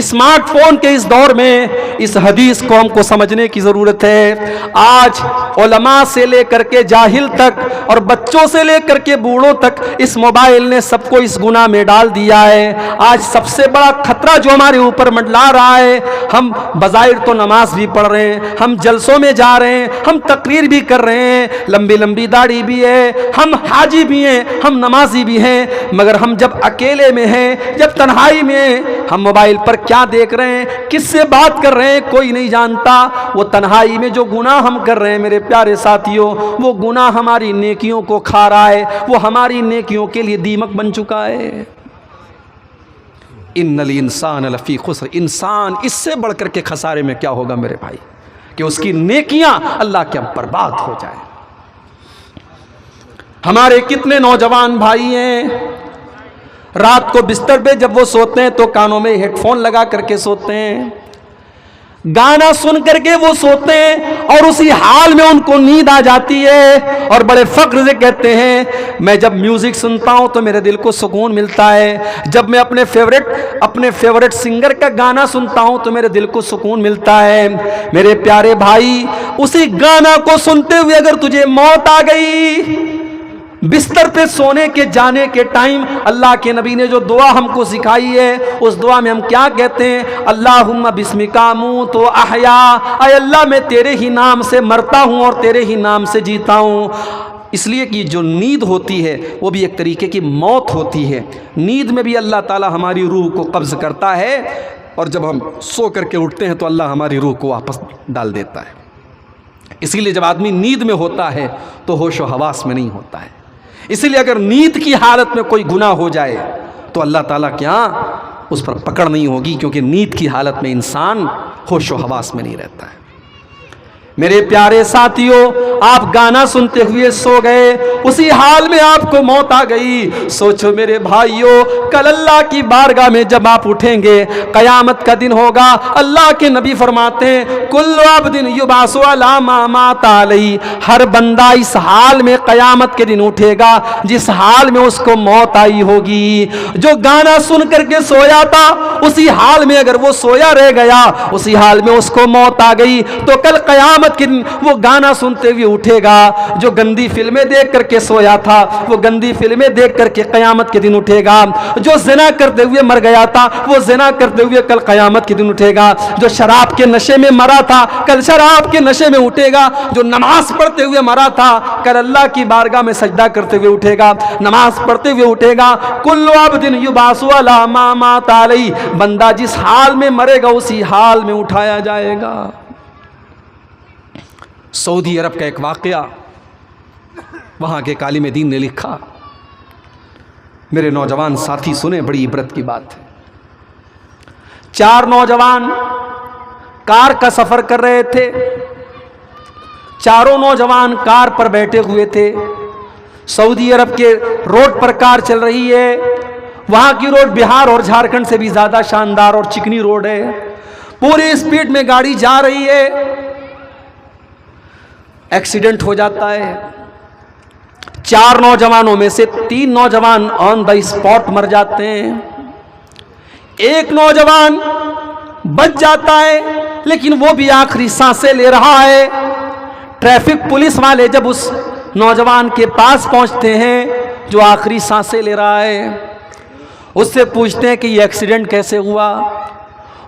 اسمارٹ فون کے اس دور میں, اس حدیث کو ہم کو سمجھنے کی ضرورت ہے. آج علماء سے لے کر کے جاہل تک اور بچوں سے لے کر کے بوڑھوں تک اس موبائل نے سب کو اس گناہ میں ڈال دیا ہے. آج سب سے بڑا خطرہ جو ہمارے اوپر منڈلا رہا ہے, ہم بظاہر تو نماز بھی پڑھ رہے ہیں, ہم جلسوں میں جا رہے ہیں, ہم تقریر بھی کر رہے ہیں, لمبی لمبی داڑھی بھی ہے, ہم حاجی بھی ہیں, ہم نمازی بھی ہیں, مگر ہم جب اکیلے میں ہیں, جب تنہائی میں ہیں, ہم موبائل پر کیا دیکھ رہے ہیں, کس سے بات کر رہے ہیں, کوئی نہیں جانتا. وہ تنہائی میں جو گناہ ہم کر رہے ہیں میرے پیارے ساتھیوں, وہ گناہ ہماری نیکیوں کو کھا رہا ہے, وہ ہماری نیکیوں کے لیے دیمک بن چکا ہے. ان الانسان لفی خسر, انسان اس سے بڑھ کر کے خسارے میں کیا ہوگا میرے بھائی, کہ اس کی نیکیاں اللہ کے برباد ہو جائیں. ہمارے کتنے نوجوان بھائی ہیں, رات کو بستر پہ جب وہ سوتے ہیں تو کانوں میں ہیڈ فون لگا کر کے سوتے ہیں, گانا سن کر کے وہ سوتے ہیں اور اسی حال میں ان کو نیند آ جاتی ہے, اور بڑے فخر سے کہتے ہیں میں جب میوزک سنتا ہوں تو میرے دل کو سکون ملتا ہے, جب میں اپنے فیورٹ سنگر کا گانا سنتا ہوں تو میرے دل کو سکون ملتا ہے. میرے پیارے بھائی, اسی گانا کو سنتے ہوئے اگر تجھے موت آ گئی, بستر پہ سونے کے جانے کے ٹائم اللہ کے نبی نے جو دعا ہم کو سکھائی ہے, اس دعا میں ہم کیا کہتے ہیں, اللہم بسمک اموت و احیا, اے اللہ میں تیرے ہی نام سے مرتا ہوں اور تیرے ہی نام سے جیتا ہوں. اس لیے کہ جو نیند ہوتی ہے وہ بھی ایک طریقے کی موت ہوتی ہے. نیند میں بھی اللہ تعالی ہماری روح کو قبض کرتا ہے, اور جب ہم سو کر کے اٹھتے ہیں تو اللہ ہماری روح کو واپس ڈال دیتا ہے. اسی لیے جب آدمی نیند میں ہوتا ہے تو ہوش و حواس میں نہیں ہوتا ہے. اسی لیے اگر نیند کی حالت میں کوئی گناہ ہو جائے تو اللہ تعالیٰ کے ہاں اس پر پکڑ نہیں ہوگی, کیونکہ نیند کی حالت میں انسان ہوش و حواس میں نہیں رہتا ہے. میرے پیارے ساتھیوں, آپ گانا سنتے ہوئے سو گئے, اسی حال میں آپ کو موت آ گئی. سوچو میرے بھائیوں, کل اللہ کی بارگاہ میں جب آپ اٹھیں گے, قیامت کا دن ہوگا. اللہ کے نبی فرماتے ہیں کل عبد یبعث علی ما مات علیہ, ہر بندہ اس حال میں قیامت کے دن اٹھے گا جس حال میں اس کو موت آئی ہوگی. جو گانا سن کر کے سویا تھا اسی حال میں اگر وہ سویا رہ گیا, اسی حال میں اس کو موت آ گئی, تو کل قیامت وہ گانا سنتے ہوئے اٹھے گا. جو گندی فلمیں دیکھ کر کے سویا تھا وہ گندی فلمیں دیکھ کر کے قیامت کے دن اٹھے گا. جو زنا کرتے ہوئے مر گیا تھا وہ زنا کرتے ہوئے کل قیامت کے دن اٹھے گا. جو شراب کے نشے میں مرا تھا کل شراب کے نشے میں اٹھے گا. جو نماز پڑھتے ہوئے مرا تھا کل اللہ کی بارگاہ میں سجدہ کرتے ہوئے اٹھے گا, نماز پڑھتے ہوئے اٹھے گا. کل عبد یبعث علی ما مات علیہ, بندہ جس حال میں مرے گا اسی حال میں اٹھایا جائے گا. سعودی عرب کا ایک واقعہ وہاں کے عالم دین نے لکھا, میرے نوجوان ساتھی سنیں, بڑی عبرت کی بات ہے. 4 نوجوان کار کا سفر کر رہے تھے. چاروں نوجوان کار پر بیٹھے ہوئے تھے. سعودی عرب کے روڈ پر کار چل رہی ہے. وہاں کی روڈ بہار اور جھارکھنڈ سے بھی زیادہ شاندار اور چکنی روڈ ہے. پوری اسپیڈ میں گاڑی جا رہی ہے. ایکسیڈنٹ ہو جاتا ہے. 4 نوجوانوں میں سے 3 نوجوان آن دا اسپاٹ مر جاتے ہیں. ایک نوجوان بچ جاتا ہے لیکن وہ بھی آخری سانسیں لے رہا ہے. ٹریفک پولیس والے جب اس نوجوان کے پاس پہنچتے ہیں جو آخری سانسیں لے رہا ہے, اس سے پوچھتے ہیں کہ یہ ایکسیڈنٹ کیسے ہوا.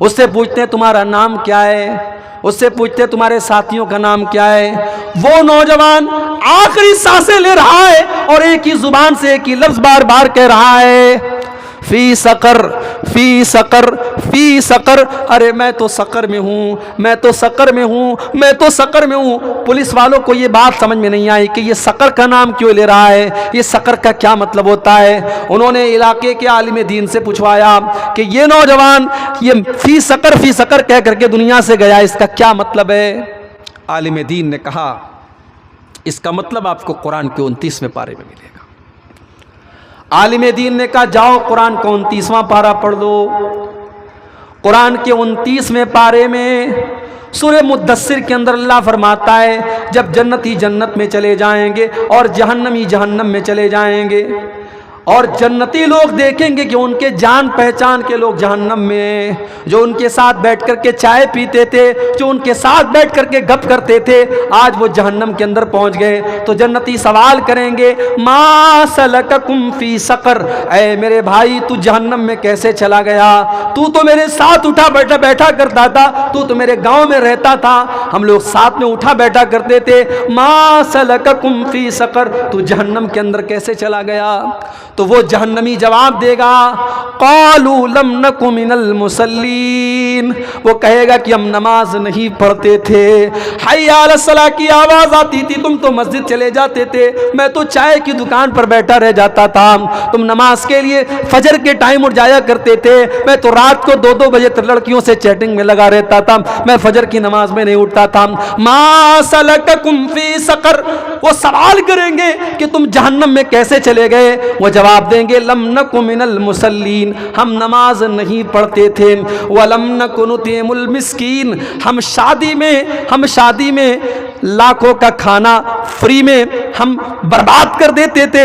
اس سے پوچھتے ہیں تمہارا نام کیا ہے. اس سے پوچھتے تمہارے ساتھیوں کا نام کیا ہے. وہ نوجوان آخری سانسیں لے رہا ہے اور ایک ہی زبان سے ایک ہی لفظ بار بار کہہ رہا ہے فی سقر فی سقر فی سقر. ارے میں تو سقر میں ہوں، میں تو سقر میں ہوں، میں تو سقر میں ہوں. پولیس والوں کو یہ بات سمجھ میں نہیں آئی کہ یہ سقر کا نام کیوں لے رہا ہے، یہ سقر کا کیا مطلب ہوتا ہے. انہوں نے علاقے کے عالم دین سے پوچھوایا کہ یہ نوجوان یہ فی سقر کہہ کر کے دنیا سے گیا، اس کا کیا مطلب ہے. عالم دین نے کہا اس کا مطلب آپ کو قرآن کے 29ویں پارے میں ملے گا. عالم دین نے کہا جاؤ قرآن کا 29واں پارہ پڑھ لو. قرآن کے 29ویں پارے میں سورہ مدثر کے اندر اللہ فرماتا ہے جب جنتی جنت میں چلے جائیں گے اور جہنمی جہنم میں چلے جائیں گے اور جنتی لوگ دیکھیں گے کہ ان کے جان پہچان کے لوگ جہنم میں، جو ان کے ساتھ بیٹھ کر کے چائے پیتے تھے، جو ان کے ساتھ بیٹھ کر کے گپ کرتے تھے، آج وہ جہنم کے اندر پہنچ گئے. تو جنتی سوال کریں گے ما سلککم فی سقر، اے میرے بھائی تو جہنم میں کیسے چلا گیا؟ تو میرے ساتھ اٹھا بیٹھا کرتا تھا، تو میرے گاؤں میں رہتا تھا، ہم لوگ ساتھ میں اٹھا بیٹھا کرتے تھے. ما سلککم فی سقر، تو جہنم کے اندر کیسے چلا گیا؟ تو وہ جہنمی جواب دے گا قالوا لم نک من المصلین، وہ کہے گا کہ ہم نماز نہیں پڑھتے تھے. حی علی الصلاۃ کی آواز آتی تھی تم تو مسجد چلے جاتے تھے، میں تو چائے کی دکان پر بیٹھا رہ جاتا تھا. تم نماز کے لیے فجر کے ٹائم اٹھ جایا کرتے تھے، میں تو رات کو 2 بجے تک لڑکیوں سے چیٹنگ میں لگا رہتا تھا، میں فجر کی نماز میں نہیں اٹھتا تھا. ما سلککم فی سقر، وہ سوال کریں گے کہ تم جہنم میں کیسے چلے گئے؟ وہ جواب دیں گے لم نک من المصلین، ہم نماز نہیں پڑھتے تھے. ولم نک نطعم المسکین، ہم شادی میں لاکھوں کا کھانا فری میں ہم برباد کر دیتے تھے،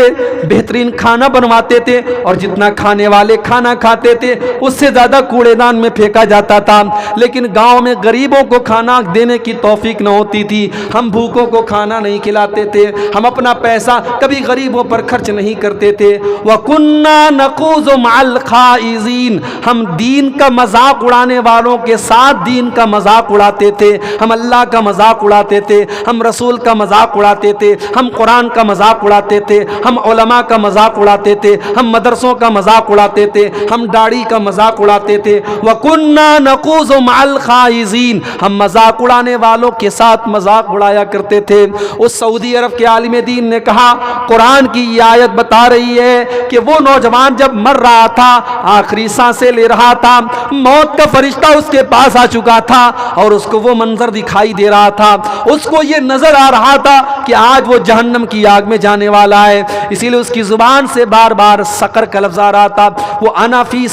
بہترین کھانا بنواتے تھے اور جتنا کھانے والے کھانا کھاتے تھے اس سے زیادہ کوڑے دان میں پھینکا جاتا تھا. لیکن گاؤں میں غریبوں کو کھانا دینے کی توفیق نہ ہوتی تھی، ہم بھوکوں کو کھانا نہیں کھلاتے تھے، ہم اپنا پیسہ کبھی غریبوں پر خرچ نہیں کرتے تھے. وَكُنَّا نَخُوضُ مَعَ الْخَائِضِينَ، ہم دین کا مذاق اڑانے والوں کے ساتھ دین کا مذاق اڑاتے تھے، ہم اللہ کا مذاق اڑاتے تھے، ہم رسول کا مذاق اڑاتے تھے، ہم قرآن کا مذاق اڑاتے تھے، ہم علماء کا مذاق اڑاتے تھے، ہم مدرسوں کا مذاق اڑاتے تھے، ہم داڑھی کا مذاق اڑاتے تھے. وَكُنَّا نَخُوضُ مَعَ الْخَائِضِينَ، ہم مذاق اڑانے والوں کے ساتھ مذاق اڑایا کرتے تھے. اس سعودی عرب کے عالم دین نے کہا قرآن کی یہ آیت بتا رہی ہے کہ وہ نوجوان جب مر رہا تھا، آخری سانسیں لے رہا تھا، موت کا فرشتہ اس کے پاس آ چکا تھا اور اس کو وہ منظر دکھائی دے رہا تھا، اس کو یہ نظر آ رہا تھا کہ آج وہ جہنم کی آگ میں جانے والا ہے. اسی لیے اس کی زبان سے بار بار سقر کا لفظ آ رہا تھا. وہ انا فی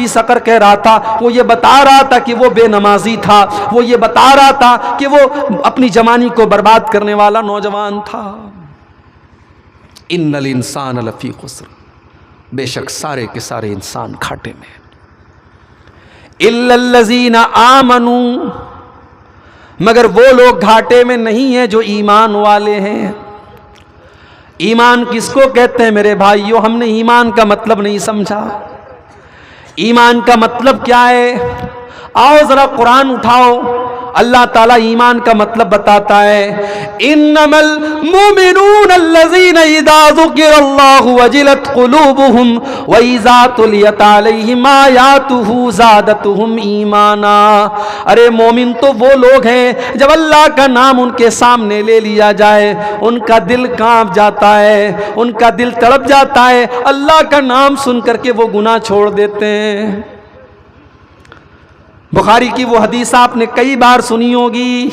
سقر کہہ رہا تھا. وہ یہ بتا رہا تھا کہ وہ بے نمازی تھا، وہ یہ بتا رہا تھا کہ وہ اپنی جوانی کو برباد کرنے والا نوجوان تھا. ان الانسان لفی خسر، بے شک سارے کے سارے انسان گھاٹے میں. الا الذین آمنوا، مگر وہ لوگ گھاٹے میں نہیں ہیں جو ایمان والے ہیں. ایمان کس کو کہتے ہیں میرے بھائیو؟ ہم نے ایمان کا مطلب نہیں سمجھا. ایمان کا مطلب کیا ہے؟ آؤ ذرا قرآن اٹھاؤ، اللہ تعالیٰ ایمان کا مطلب بتاتا ہے. انما المؤمنون الذین اذا ذکر اللہ وجلت قلوبهم واذا تلیت علیہم آیاتہ زادتہم ایمانا. ارے مومن تو وہ لوگ ہیں جب اللہ کا نام ان کے سامنے لے لیا جائے ان کا دل کانپ جاتا ہے، ان کا دل تڑپ جاتا ہے، اللہ کا نام سن کر کے وہ گناہ چھوڑ دیتے ہیں. بخاری کی وہ حدیث آپ نے کئی بار سنی ہوگی.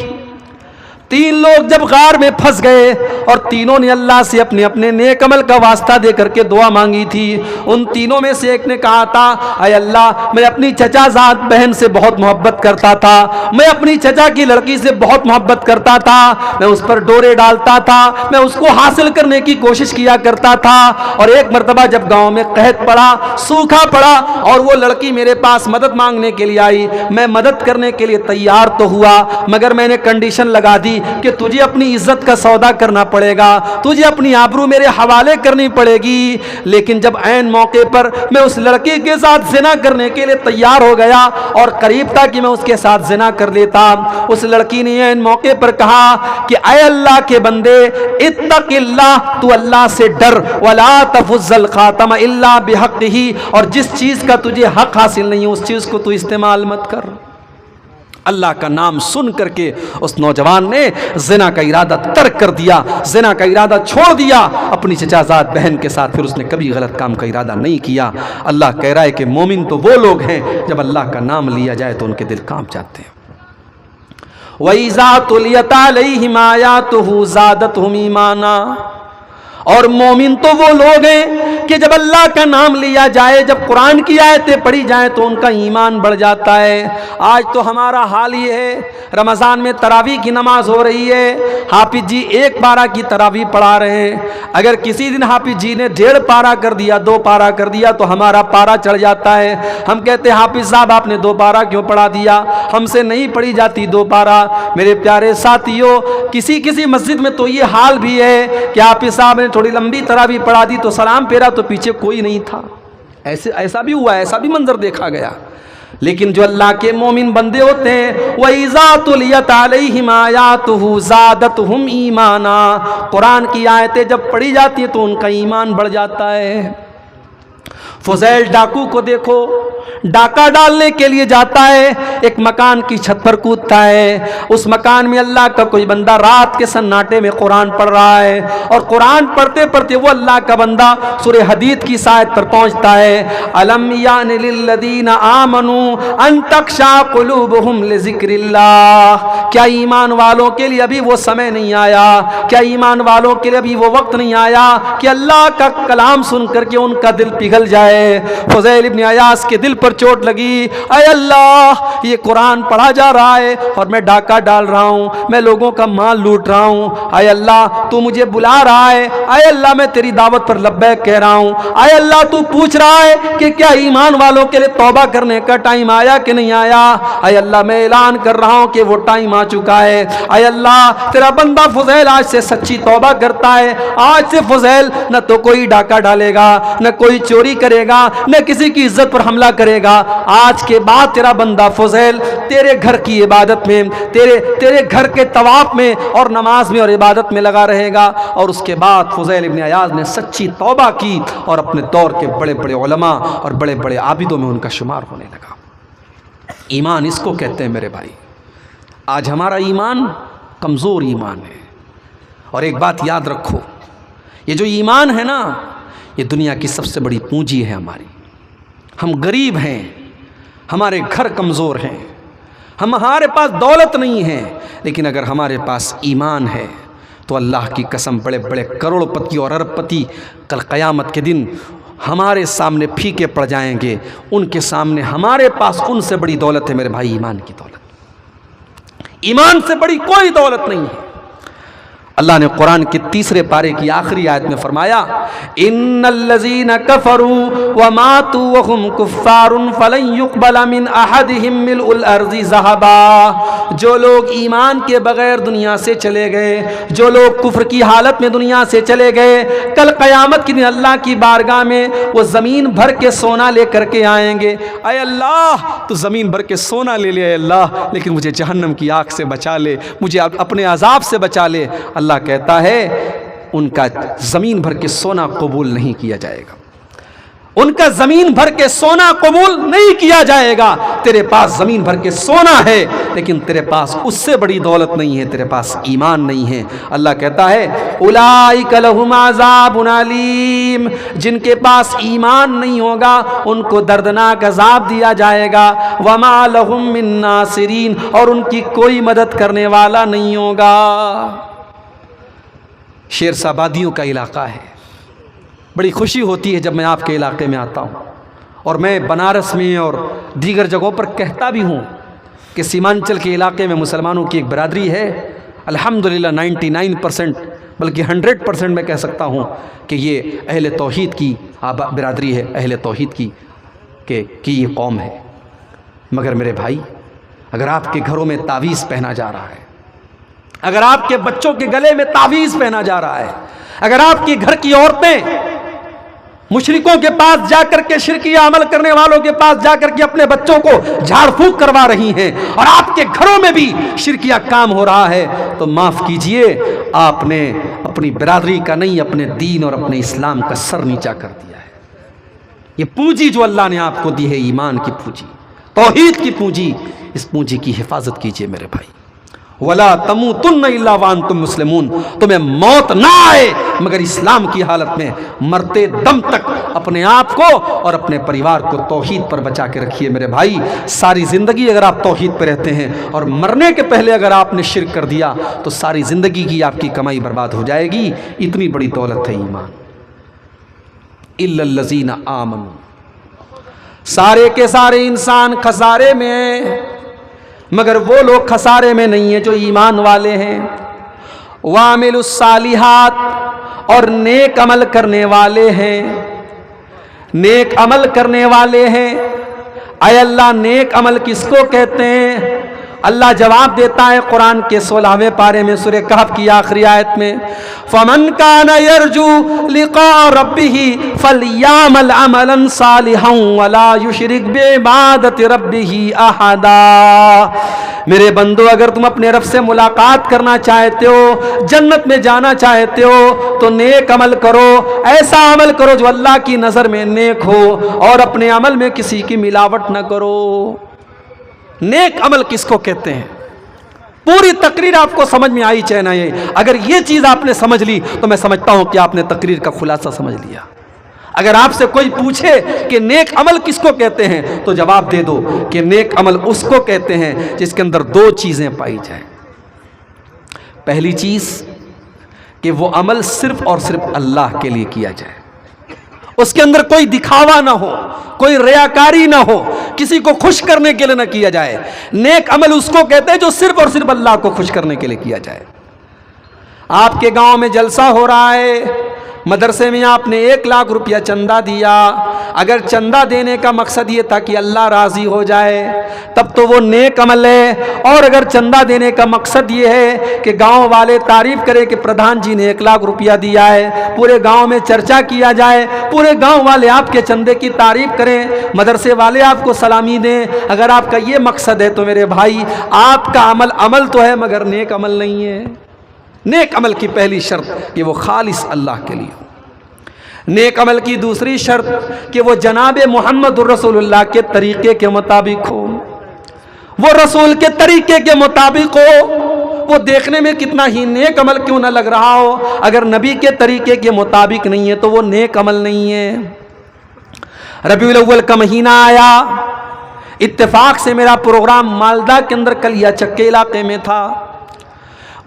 3 لوگ جب غار میں پھنس گئے اور تینوں نے اللہ سے اپنے اپنے نیک عمل کا واسطہ دے کر کے دعا مانگی تھی. ان تینوں میں سے ایک نے کہا تھا اے اللہ میں اپنی چچا زاد بہن سے بہت محبت کرتا تھا، میں اپنی چچا کی لڑکی سے بہت محبت کرتا تھا، میں اس پر ڈورے ڈالتا تھا، میں اس کو حاصل کرنے کی کوشش کیا کرتا تھا. اور ایک مرتبہ جب گاؤں میں قحط پڑا، سوکھا پڑا اور وہ لڑکی میرے پاس مدد مانگنے کے لیے آئی، میں مدد کرنے کے لیے تیار تو ہوا مگر میں نے کنڈیشن لگا دی کہ تجھے اپنی عزت کا سودا کرنا پڑے گا, تجھے اپنی آبرو میرے حوالے کرنی پڑے گی. لیکن جب عین موقع پر میں اس لڑکی کے ساتھ زنا کرنے کے لیے تیار ہو گیا اور قریب تھا کہ میں اس کے ساتھ زنا کر لیتا, اس لڑکی نے عین موقع پر کہا کہ اے اللہ کے بندے اتق اللہ, تو اللہ سے ڈر, ولا تفض الخاتم الا بحقہ, اور جس چیز کا تجھے حق حاصل نہیں ہے اس چیز کو تو استعمال مت کر. اللہ کا نام سن کر کے اس نوجوان نے زنا کا ارادہ ترک کر دیا, زنا کا ارادہ چھوڑ دیا اپنی چچا زاد بہن کے ساتھ. پھر اس نے کبھی غلط کام کا ارادہ نہیں کیا. اللہ کہہ رہا ہے کہ مومن تو وہ لوگ ہیں جب اللہ کا نام لیا جائے تو ان کے دل کانپ جاتے ہیں. وَإِذَا تُلِيَتْ عَلَيْهِمْ آيَاتُهُ زَادَتْهُمْ إِيمَانًا, اور مومن تو وہ لوگ ہیں کہ جب اللہ کا نام لیا جائے, جب قرآن کی آیتیں پڑھی جائیں تو ان کا ایمان بڑھ جاتا ہے. آج تو ہمارا حال یہ ہے, رمضان میں تراویح کی نماز ہو رہی ہے, حافظ جی 1 پارہ کی تراویح پڑھا رہے ہیں. اگر کسی دن حافظ جی نے 1.5 پارہ کر دیا, 2 پارہ کر دیا تو ہمارا پارہ چڑھ جاتا ہے. ہم کہتے ہیں حافظ صاحب آپ نے 2 پارہ کیوں پڑھا دیا, ہم سے نہیں پڑھی جاتی 2 پارہ. میرے پیارے ساتھیوں, کسی مسجد میں تو یہ حال بھی ہے کہ حافظ صاحب نے تھوڑی لمبی تراویح پڑھا دی تو سلام پھیرا تو پیچھے کوئی نہیں تھا. ایسا بھی ہوا ہے, ایسا بھی منظر دیکھا گیا. لیکن جو اللہ کے مومن بندے ہوتے ہیں, وَإِذَا تُلِيَتْ عَلَيْهِمْ آيَاتُهُ زَادَتْهُمْ إِيمَانًا, قرآن کی آیتیں جب پڑھی جاتی ہیں تو ان کا ایمان بڑھ جاتا ہے. فضیل ڈاکو کو دیکھو, ڈاکہ ڈالنے کے لیے جاتا ہے, ایک مکان کی چھت پر کودتا ہے. اس مکان میں اللہ کا کوئی بندہ رات کے سناٹے میں قرآن پڑھ رہا ہے, اور قرآن پڑھتے پڑھتے وہ اللہ کا بندہ سورہ حدید کی آیت پر پہنچتا ہے, الم یان للذین آمنوا ان تخشع قلوبہم لذکر اللہ, کیا ایمان والوں کے لیے ابھی وہ سمے نہیں آیا, کیا ایمان والوں کے لیے ابھی وہ وقت نہیں آیا کہ اللہ کا کلام سن کر کے ان کا دل پگھل جائے. فضیل ابن عیاض کے دل پر چوٹ لگی, اے اللہ یہ قرآن پڑھا جا رہا ہے اور میں ڈاکہ ڈال رہا ہوں, میں لوگوں کا مال لوٹ رہا ہوں, اے اللہ تو مجھے بلا رہا ہے, اے اللہ میں تیری دعوت پر لبیک کہہ رہا ہوں, اے اللہ تو پوچھ رہا ہے کہ کیا ایمان والوں کے لیے توبہ کرنے کا ٹائم آیا کہ نہیں آیا. اے اللہ میں اعلان کر رہا ہوں کہ وہ ٹائم آ چکا ہے. اے اللہ تیرا بندہ فضیل آج سے سچی توبہ کرتا ہے. آج سے فضیل نہ تو کوئی ڈاکہ ڈالے گا, نہ کوئی چوری کرے گا, نہ کسی کی عزت پر حملہ کرے گا. آج کے بعد تیرا بندہ فضیل تیرے گھر کی عبادت میں, تیرے گھر کے طواف میں اور نماز میں اور عبادت میں لگا رہے گا. اور اس کے بعد فضیل ابن عیاض نے سچی توبہ کی اور اپنے دور کے بڑے بڑے علماء اور بڑے بڑے عابدوں میں ان کا شمار ہونے لگا. ایمان اس کو کہتے ہیں میرے بھائی. آج ہمارا ایمان کمزور ایمان ہے, اور ایک بات یاد رکھو, یہ جو ایمان ہے نا یہ دنیا کی سب سے بڑی پونجی ہے ہماری. ہم غریب ہیں, ہمارے گھر کمزور ہیں, ہمارے پاس دولت نہیں ہے, لیکن اگر ہمارے پاس ایمان ہے تو اللہ کی قسم بڑے بڑے کروڑ پتی اور ارب پتی کل قیامت کے دن ہمارے سامنے پھیکے پڑ جائیں گے. ان کے سامنے ہمارے پاس ان سے بڑی دولت ہے میرے بھائی ایمان کی دولت. ایمان سے بڑی کوئی دولت نہیں ہے. اللہ نے قرآن کے 3 پارے کی آخری آیت میں فرمایا, ان الذین کفروا وماتوا وهم کفار فلن يقبل من احدهم ملء الارض ذهبا. جو لوگ ایمان کے بغیر دنیا سے چلے گئے, جو لوگ کفر کی حالت میں دنیا سے چلے گئے, کل قیامت کے دن اللہ کی بارگاہ میں وہ زمین بھر کے سونا لے کر کے آئیں گے. اے اللہ تو زمین بھر کے سونا لے لے اے اللہ, لیکن مجھے جہنم کی آگ سے بچا لے, مجھے اپنے عذاب سے بچا لے. اللہ کہتا ہے ان کا زمین بھر کے سونا قبول نہیں کیا جائے گا, ان کا زمین بھر کے سونا قبول نہیں کیا جائے گا. تیرے پاس زمین بھر کے سونا ہے لیکن تیرے پاس اس سے بڑی دولت نہیں ہے, تیرے پاس ایمان نہیں ہے. اللہ کہتا ہے اولئک لہم عذاب علیم, جن کے پاس ایمان نہیں ہوگا ان کو دردناک عذاب دیا جائے گا. وما لہم من ناصرین, اور ان کی کوئی مدد کرنے والا نہیں ہوگا. شیرسا آبادیوں کا علاقہ ہے. بڑی خوشی ہوتی ہے جب میں آپ کے علاقے میں آتا ہوں, اور میں بنارس میں اور دیگر جگہوں پر کہتا بھی ہوں کہ سیمانچل کے علاقے میں مسلمانوں کی ایک برادری ہے. الحمدللہ 99% بلکہ 100% میں کہہ سکتا ہوں کہ یہ اہل توحید کی برادری ہے, اہل توحید کی یہ قوم ہے. مگر میرے بھائی اگر آپ کے گھروں میں تعویذ پہنا جا رہا ہے, اگر آپ کے بچوں کے گلے میں تعویذ پہنا جا رہا ہے، اگر آپ کی گھر کی عورتیں مشرکوں کے پاس جا کر کے شرکیہ عمل کرنے والوں کے پاس جا کر کے اپنے بچوں کو جھاڑ پھونک کروا رہی ہیں، اور آپ کے گھروں میں بھی شرکیہ کام ہو رہا ہے، تو معاف کیجئے، آپ نے اپنی برادری کا نہیں، اپنے دین اور اپنے اسلام کا سر نیچا کر دیا ہے۔ یہ پونجی جو اللہ نے آپ کو دی ہے، ایمان کی پونجی، توحید کی پونجی، اس پونجی کی حفاظت کیجئے میرے بھائی۔ وَلَا تَمُوتُنَّ إِلَّا وَأَنْتُمْ مُسْلِمُونَ، تمہیں موت نہ آئے مگر اسلام کی حالت میں، مرتے دم تک اپنے آپ کو اور اپنے پریوار کو توحید پر بچا کے رکھیے میرے بھائی۔ ساری زندگی اگر آپ توحید پہ رہتے ہیں اور مرنے کے پہلے اگر آپ نے شرک کر دیا تو ساری زندگی کی آپ کی کمائی برباد ہو جائے گی۔ اتنی بڑی دولت ہے ایمان۔ إِلَّا الَّذِينَ آمَنُوا، سارے کے سارے انسان خسارے میں ہیں، مگر وہ لوگ خسارے میں نہیں ہیں جو ایمان والے ہیں۔ وَعَمِلُوا الصَّالِحَاتِ، اور نیک عمل کرنے والے ہیں، نیک عمل کرنے والے ہیں۔ اے اللہ، نیک عمل کس کو کہتے ہیں؟ اللہ جواب دیتا ہے قرآن کے 16ویں پارے میں سورہ کہف کی آخری آیت میں، فَمَنْ كَانَ يَرْجُو لِقَاءَ رَبِّهِ فَلْيَعْمَلْ عَمَلًا صَالِحًا وَلَا يُشْرِكْ بِعِبَادَةِ رَبِّهِ أَحَدًا۔ میرے بندو، اگر تم اپنے رب سے ملاقات کرنا چاہتے ہو، جنت میں جانا چاہتے ہو، تو نیک عمل کرو، ایسا عمل کرو جو اللہ کی نظر میں نیک ہو، اور اپنے عمل میں کسی کی ملاوٹ نہ کرو۔ نیک عمل کس کو کہتے ہیں؟ پوری تقریر آپ کو سمجھ میں آئی چاہے نہ آئی، اگر یہ چیز آپ نے سمجھ لی تو میں سمجھتا ہوں کہ آپ نے تقریر کا خلاصہ سمجھ لیا۔ اگر آپ سے کوئی پوچھے کہ نیک عمل کس کو کہتے ہیں تو جواب دے دو کہ نیک عمل اس کو کہتے ہیں جس کے اندر دو چیزیں پائی جائیں۔ پہلی چیز کہ وہ عمل صرف اور صرف اللہ کے لیے کیا جائے، اس کے اندر کوئی دکھاوا نہ ہو، کوئی ریاکاری نہ ہو، کسی کو خوش کرنے کے لیے نہ کیا جائے۔ نیک عمل اس کو کہتے ہیں جو صرف اور صرف اللہ کو خوش کرنے کے لیے کیا جائے۔ آپ کے گاؤں میں جلسہ ہو رہا ہے، مدرسے میں آپ نے 1 لاکھ روپیہ چندہ دیا، اگر چندہ دینے کا مقصد یہ تھا کہ اللہ راضی ہو جائے تب تو وہ نیک عمل ہے، اور اگر چندہ دینے کا مقصد یہ ہے کہ گاؤں والے تعریف کرے کہ پردھان جی نے 1 لاکھ روپیہ دیا ہے، پورے گاؤں میں چرچا کیا جائے، پورے گاؤں والے آپ کے چندے کی تعریف کریں، مدرسے والے آپ کو سلامی دیں، اگر آپ کا یہ مقصد ہے تو میرے بھائی آپ کا عمل تو ہے مگر نیک عمل نہیں ہے۔ نیک عمل کی پہلی شرط کہ وہ خالص اللہ کے لیے ہو۔ نیک عمل کی دوسری شرط کہ وہ جناب محمد الرسول اللہ کے طریقے کے مطابق ہو، وہ رسول کے طریقے کے مطابق ہو۔ وہ دیکھنے میں کتنا ہی نیک عمل کیوں نہ لگ رہا ہو، اگر نبی کے طریقے کے مطابق نہیں ہے تو وہ نیک عمل نہیں ہے۔ ربیع الاول کا مہینہ آیا، اتفاق سے میرا پروگرام مالدہ کے اندر کلیا چک کے علاقے میں تھا۔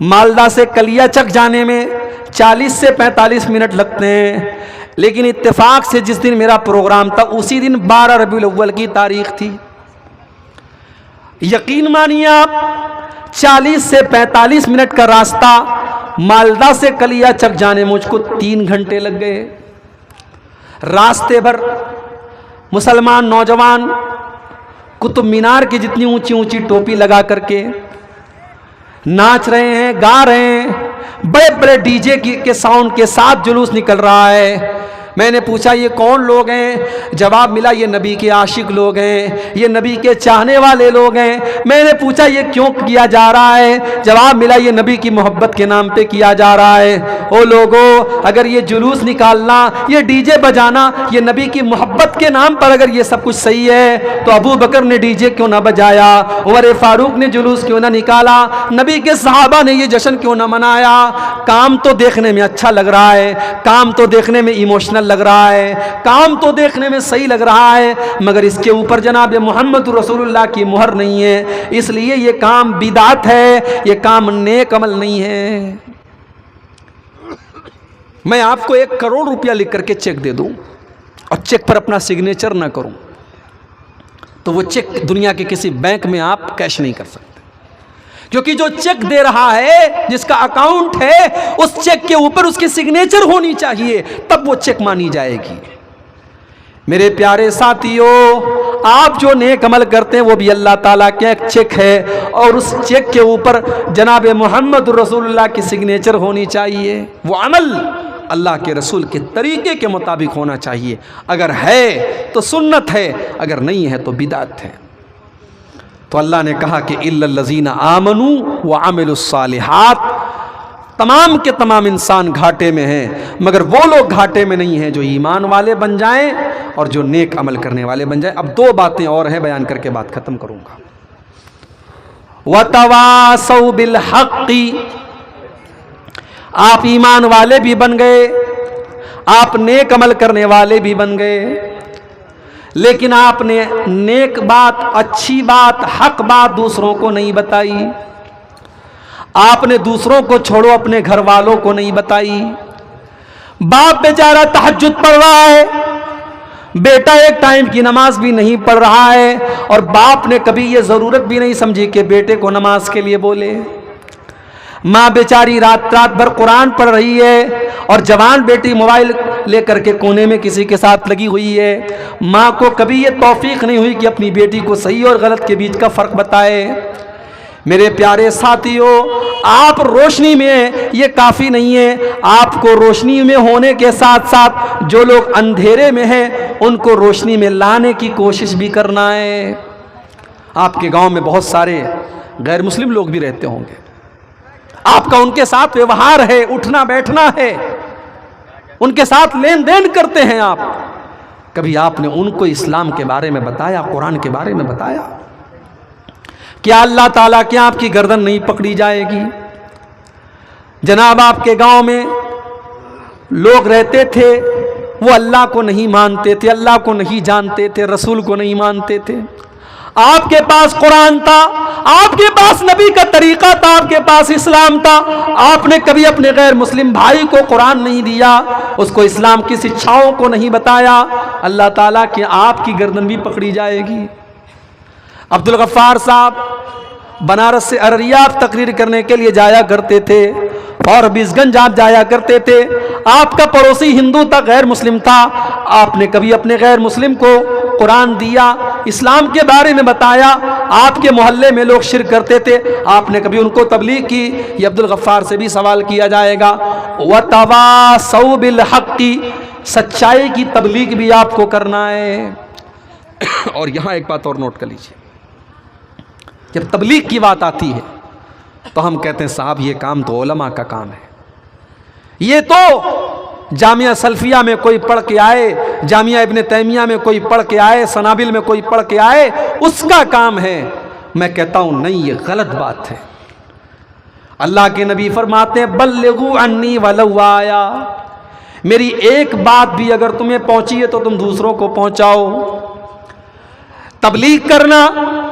مالدہ سے کلیا چک جانے میں 40 سے 45 منٹ لگتے ہیں، لیکن اتفاق سے جس دن میرا پروگرام تھا اسی دن 12 ربیع الاول کی تاریخ تھی۔ یقین مانیے آپ، 40 سے 45 منٹ کا راستہ مالدہ سے کلیا چک جانے مجھ کو 3 گھنٹے لگ گئے۔ راستے بھر مسلمان نوجوان قطب مینار کی جتنی اونچی اونچی ٹوپی لگا کر کے ناچ رہے ہیں، گا رہے ہیں، بڑے بڑے ڈی جے کے ساؤنڈ کے ساتھ جلوس نکل رہا ہے۔ میں نے پوچھا یہ کون لوگ ہیں؟ جواب ملا یہ نبی کے عاشق لوگ ہیں، یہ نبی کے چاہنے والے لوگ ہیں۔ میں نے پوچھا یہ کیوں کیا جا رہا ہے؟ جواب ملا یہ نبی کی محبت کے نام پہ کیا جا رہا ہے۔ او لوگو، اگر یہ جلوس نکالنا، یہ ڈی جے بجانا، یہ نبی کی محبت کے نام پر اگر یہ سب کچھ صحیح ہے تو ابو بکر نے ڈی جے کیوں نہ بجایا؟ عمر فاروق نے جلوس کیوں نہ نکالا؟ نبی کے صحابہ نے یہ جشن کیوں نہ منایا؟ کام تو دیکھنے میں اچھا لگ رہا ہے، کام تو دیکھنے میں ایموشنل لگ رہا ہے، کام تو دیکھنے میں صحیح لگ رہا ہے، مگر اس کے اوپر جناب محمد رسول اللہ کی مہر نہیں ہے، اس لیے یہ کام بدعت ہے، یہ کام نیک عمل نہیں ہے۔ میں آپ کو 1 کروڑ روپیہ لکھ کر کے چیک دے دوں اور چیک پر اپنا سگنیچر نہ کروں تو وہ چیک دنیا کے کسی بینک میں آپ کیش نہیں کر سکتے، کیونکہ جو چیک دے رہا ہے، جس کا اکاؤنٹ ہے، اس چیک کے اوپر اس کی سگنیچر ہونی چاہیے، تب وہ چیک مانی جائے گی۔ میرے پیارے ساتھیو، آپ جو نیک عمل کرتے ہیں وہ بھی اللہ تعالیٰ کا ایک چیک ہے، اور اس چیک کے اوپر جناب محمد رسول اللہ کی سگنیچر ہونی چاہیے۔ وہ عمل اللہ کے رسول کے طریقے کے مطابق ہونا چاہیے، اگر ہے تو سنت ہے، اگر نہیں ہے تو بدعت ہے۔ تو اللہ نے کہا کہ الا الذین آمنوا وعملوا الصالحات، تمام کے تمام انسان گھاٹے میں ہیں، مگر وہ لوگ گھاٹے میں نہیں ہیں جو ایمان والے بن جائیں اور جو نیک عمل کرنے والے بن جائیں۔ اب دو باتیں اور ہیں، بیان کر کے بات ختم کروں گا۔ وَتَوَاصَوْا بِالْحَقِّ، آپ ایمان والے بھی بن گئے، آپ نیک عمل کرنے والے بھی بن گئے، لیکن آپ نے نیک بات، اچھی بات، حق بات دوسروں کو نہیں بتائی۔ آپ نے دوسروں کو چھوڑو، اپنے گھر والوں کو نہیں بتائی۔ باپ بیچارہ تہجد پڑھ رہا ہے، بیٹا ایک ٹائم کی نماز بھی نہیں پڑھ رہا ہے، اور باپ نے کبھی یہ ضرورت بھی نہیں سمجھی کہ بیٹے کو نماز کے لیے بولے۔ ماں بیچاری رات رات بھر قرآن پڑھ رہی ہے، اور جوان بیٹی موبائل لے کر کے کونے میں کسی کے ساتھ لگی ہوئی ہے۔ ماں کو کبھی یہ توفیق نہیں ہوئی کہ اپنی بیٹی کو صحیح اور غلط کے بیچ کا فرق بتائے۔ میرے پیارے ساتھیوں، آپ روشنی میں ہیں یہ کافی نہیں ہے، آپ کو روشنی میں ہونے کے ساتھ ساتھ جو لوگ اندھیرے میں ہیں ان کو روشنی میں لانے کی کوشش بھی کرنا ہے۔ آپ کے گاؤں میں بہت سارے غیر مسلم لوگ بھی رہتے ہوں گے، آپ کا ان کے ساتھ ویوہار ہے، اٹھنا بیٹھنا ہے، ان کے ساتھ لین دین کرتے ہیں آپ، کبھی آپ نے ان کو اسلام کے بارے میں بتایا، قرآن کے بارے میں بتایا؟ کیا اللہ تعالیٰ کے آپ کی گردن نہیں پکڑی جائے گی؟ جناب آپ کے گاؤں میں لوگ رہتے تھے، وہ اللہ کو نہیں مانتے تھے، اللہ کو نہیں جانتے تھے، رسول کو نہیں مانتے تھے۔ آپ کے پاس قرآن تھا، آپ کے پاس نبی کا طریقہ تھا، آپ کے پاس اسلام تھا، آپ نے کبھی اپنے غیر مسلم بھائی کو قرآن نہیں دیا، اس کو اسلام کی شکشاؤں کو نہیں بتایا، اللہ تعالیٰ کے آپ کی گردن بھی پکڑی جائے گی۔ عبدالغفار صاحب بنارس سے ارریہ تقریر کرنے کے لیے جایا کرتے تھے، اور حبیز گنج آپ جایا کرتے تھے۔ آپ کا پڑوسی ہندو تھا، غیر مسلم تھا، آپ نے کبھی اپنے غیر مسلم کو قرآن دیا، اسلام کے بارے میں بتایا؟ آپ کے محلے میں لوگ شرک کرتے تھے، آپ نے کبھی ان کو تبلیغ کی؟ یہ عبدالغفار سے بھی سوال کیا جائے گا۔ وَتَوَاصَوْا بِالْحَقِّ، سچائی کی تبلیغ بھی آپ کو کرنا ہے۔ اور یہاں ایک بات اور نوٹ کر لیجیے، جب تبلیغ کی بات آتی ہے تو ہم کہتے ہیں صاحب یہ کام تو علماء کا کام ہے، یہ تو جامعہ سلفیہ میں کوئی پڑھ کے آئے، جامعہ ابن تیمیہ میں کوئی پڑھ کے آئے، سنابل میں کوئی پڑھ کے آئے، اس کا کام ہے۔ میں کہتا ہوں نہیں، یہ غلط بات ہے۔ اللہ کے نبی فرماتے ہیں بلغوا عنی ولو آیا، میری ایک بات بھی اگر تمہیں پہنچی ہے تو تم دوسروں کو پہنچاؤ۔ تبلیغ کرنا،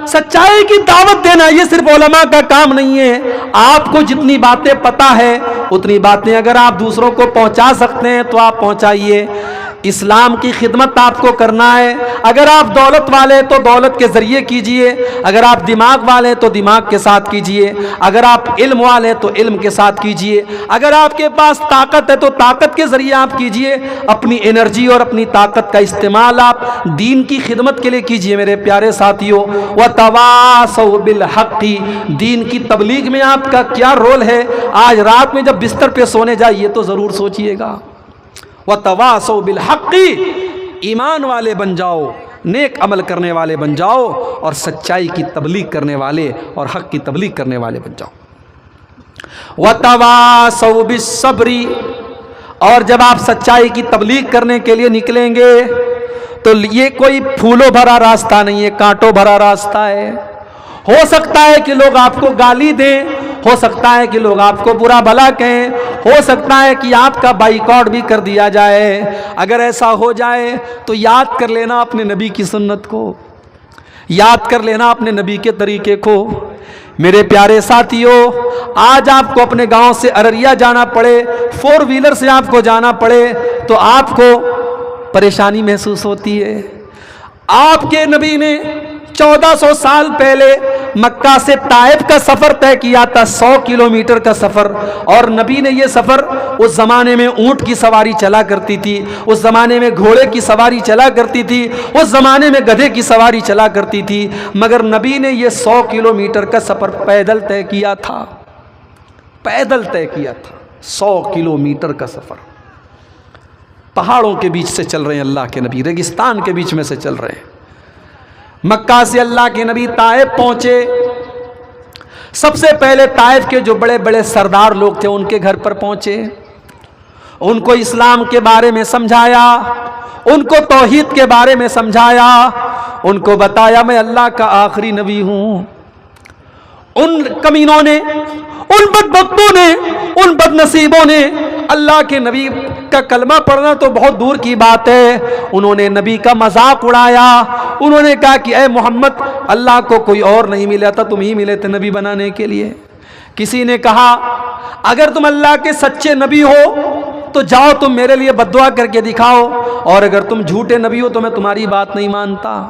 سچائی کی دعوت دینا، یہ صرف علماء کا کام نہیں ہے۔ آپ کو جتنی باتیں پتہ ہے اتنی باتیں اگر آپ دوسروں کو پہنچا سکتے ہیں تو آپ پہنچائیے۔ اسلام کی خدمت آپ کو کرنا ہے۔ اگر آپ دولت والے تو دولت کے ذریعے کیجئے، اگر آپ دماغ والے تو دماغ کے ساتھ کیجئے، اگر آپ علم والے تو علم کے ساتھ کیجئے، اگر آپ کے پاس طاقت ہے تو طاقت کے ذریعے آپ کیجئے۔ اپنی انرجی اور اپنی طاقت کا استعمال آپ دین کی خدمت کے لیے کیجئے۔ میرے پیارے ساتھیوں، وَتَوَاصَوْا بِالْحَقِّ، دین کی تبلیغ میں آپ کا کیا رول ہے؟ آج رات میں جب بستر پہ سونے جائیے تو ضرور سوچئے گا۔ وَتَوَاصَوْا بِالْحَقِّ، ایمان والے بن جاؤ، نیک عمل کرنے والے بن جاؤ، اور سچائی کی تبلیغ کرنے والے اور حق کی تبلیغ کرنے والے بن جاؤ۔ وَتَوَاصَوْا بِالصَّبْرِ، اور جب آپ سچائی کی تبلیغ کرنے کے لیے نکلیں گے تو یہ کوئی پھولوں بھرا راستہ نہیں ہے، کانٹوں بھرا راستہ ہے۔ ہو سکتا ہے کہ لوگ آپ کو گالی دیں، ہو سکتا ہے کہ لوگ آپ کو برا بھلا کہیں، ہو سکتا ہے کہ آپ کا بائیکاٹ بھی کر دیا جائے۔ اگر ایسا ہو جائے تو یاد کر لینا اپنے نبی کی سنت کو، یاد کر لینا اپنے نبی کے طریقے کو۔ میرے پیارے ساتھیوں، آج آپ کو اپنے گاؤں سے ارریہ جانا پڑے، 4 ویلر سے آپ کو جانا پڑے تو آپ کو پریشانی محسوس ہوتی ہے۔ آپ کے نبی نے 1400 سال پہلے مکہ سے طائف کا سفر طے کیا تھا، 100 کلومیٹر کا سفر، اور نبی نے یہ سفر، اس زمانے میں اونٹ کی سواری چلا کرتی تھی، اس زمانے میں گھوڑے کی سواری چلا کرتی تھی، اس زمانے میں گدھے کی سواری چلا کرتی تھی، مگر نبی نے یہ 100 کلومیٹر کا سفر پیدل طے کیا تھا، پیدل طے کیا تھا، 100 کلومیٹر کا سفر، پہاڑوں کے بیچ سے چل رہے ہیں اللہ کے نبی، ریگستان کے بیچ میں سے چل رہے ہیں۔ مکہ سے اللہ کے نبی طائف پہنچے، سب سے پہلے طائف کے جو بڑے بڑے سردار لوگ تھے ان کے گھر پر پہنچے، ان کو اسلام کے بارے میں سمجھایا، ان کو توحید کے بارے میں سمجھایا، ان کو بتایا میں اللہ کا آخری نبی ہوں۔ ان کمینوں نے، ان بدبختوں نے، ان بد نصیبوں نے اللہ کے نبی کا کلمہ پڑھنا تو بہت دور کی بات ہے، انہوں نے نبی کا مذاق اڑایا، انہوں نے کہا کہ اے محمد، اللہ کو کوئی اور نہیں ملا تھا، تم ہی ملے تھے نبی بنانے کے لیے۔ کسی نے کہا اگر تم اللہ کے سچے نبی ہو تو جاؤ تم میرے لیے بد دعا کر کے دکھاؤ، اور اگر تم جھوٹے نبی ہو تو میں تمہاری بات نہیں مانتا۔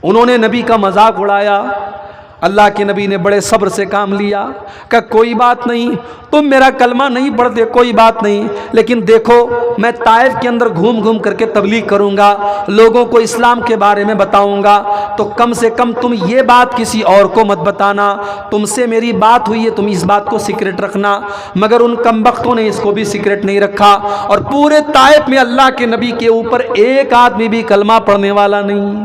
انہوں نے نبی کا مذاق اڑایا، اللہ کے نبی نے بڑے صبر سے کام لیا، کہ کوئی بات نہیں، تم میرا کلمہ نہیں پڑھتے کوئی بات نہیں، لیکن دیکھو میں طائف کے اندر گھوم گھوم کر کے تبلیغ کروں گا، لوگوں کو اسلام کے بارے میں بتاؤں گا، تو کم سے کم تم یہ بات کسی اور کو مت بتانا، تم سے میری بات ہوئی ہے تم اس بات کو سیکرٹ رکھنا۔ مگر ان کمبختوں نے اس کو بھی سیکرٹ نہیں رکھا، اور پورے طائف میں اللہ کے نبی کے اوپر ایک آدمی بھی کلمہ پڑھنے والا نہیں۔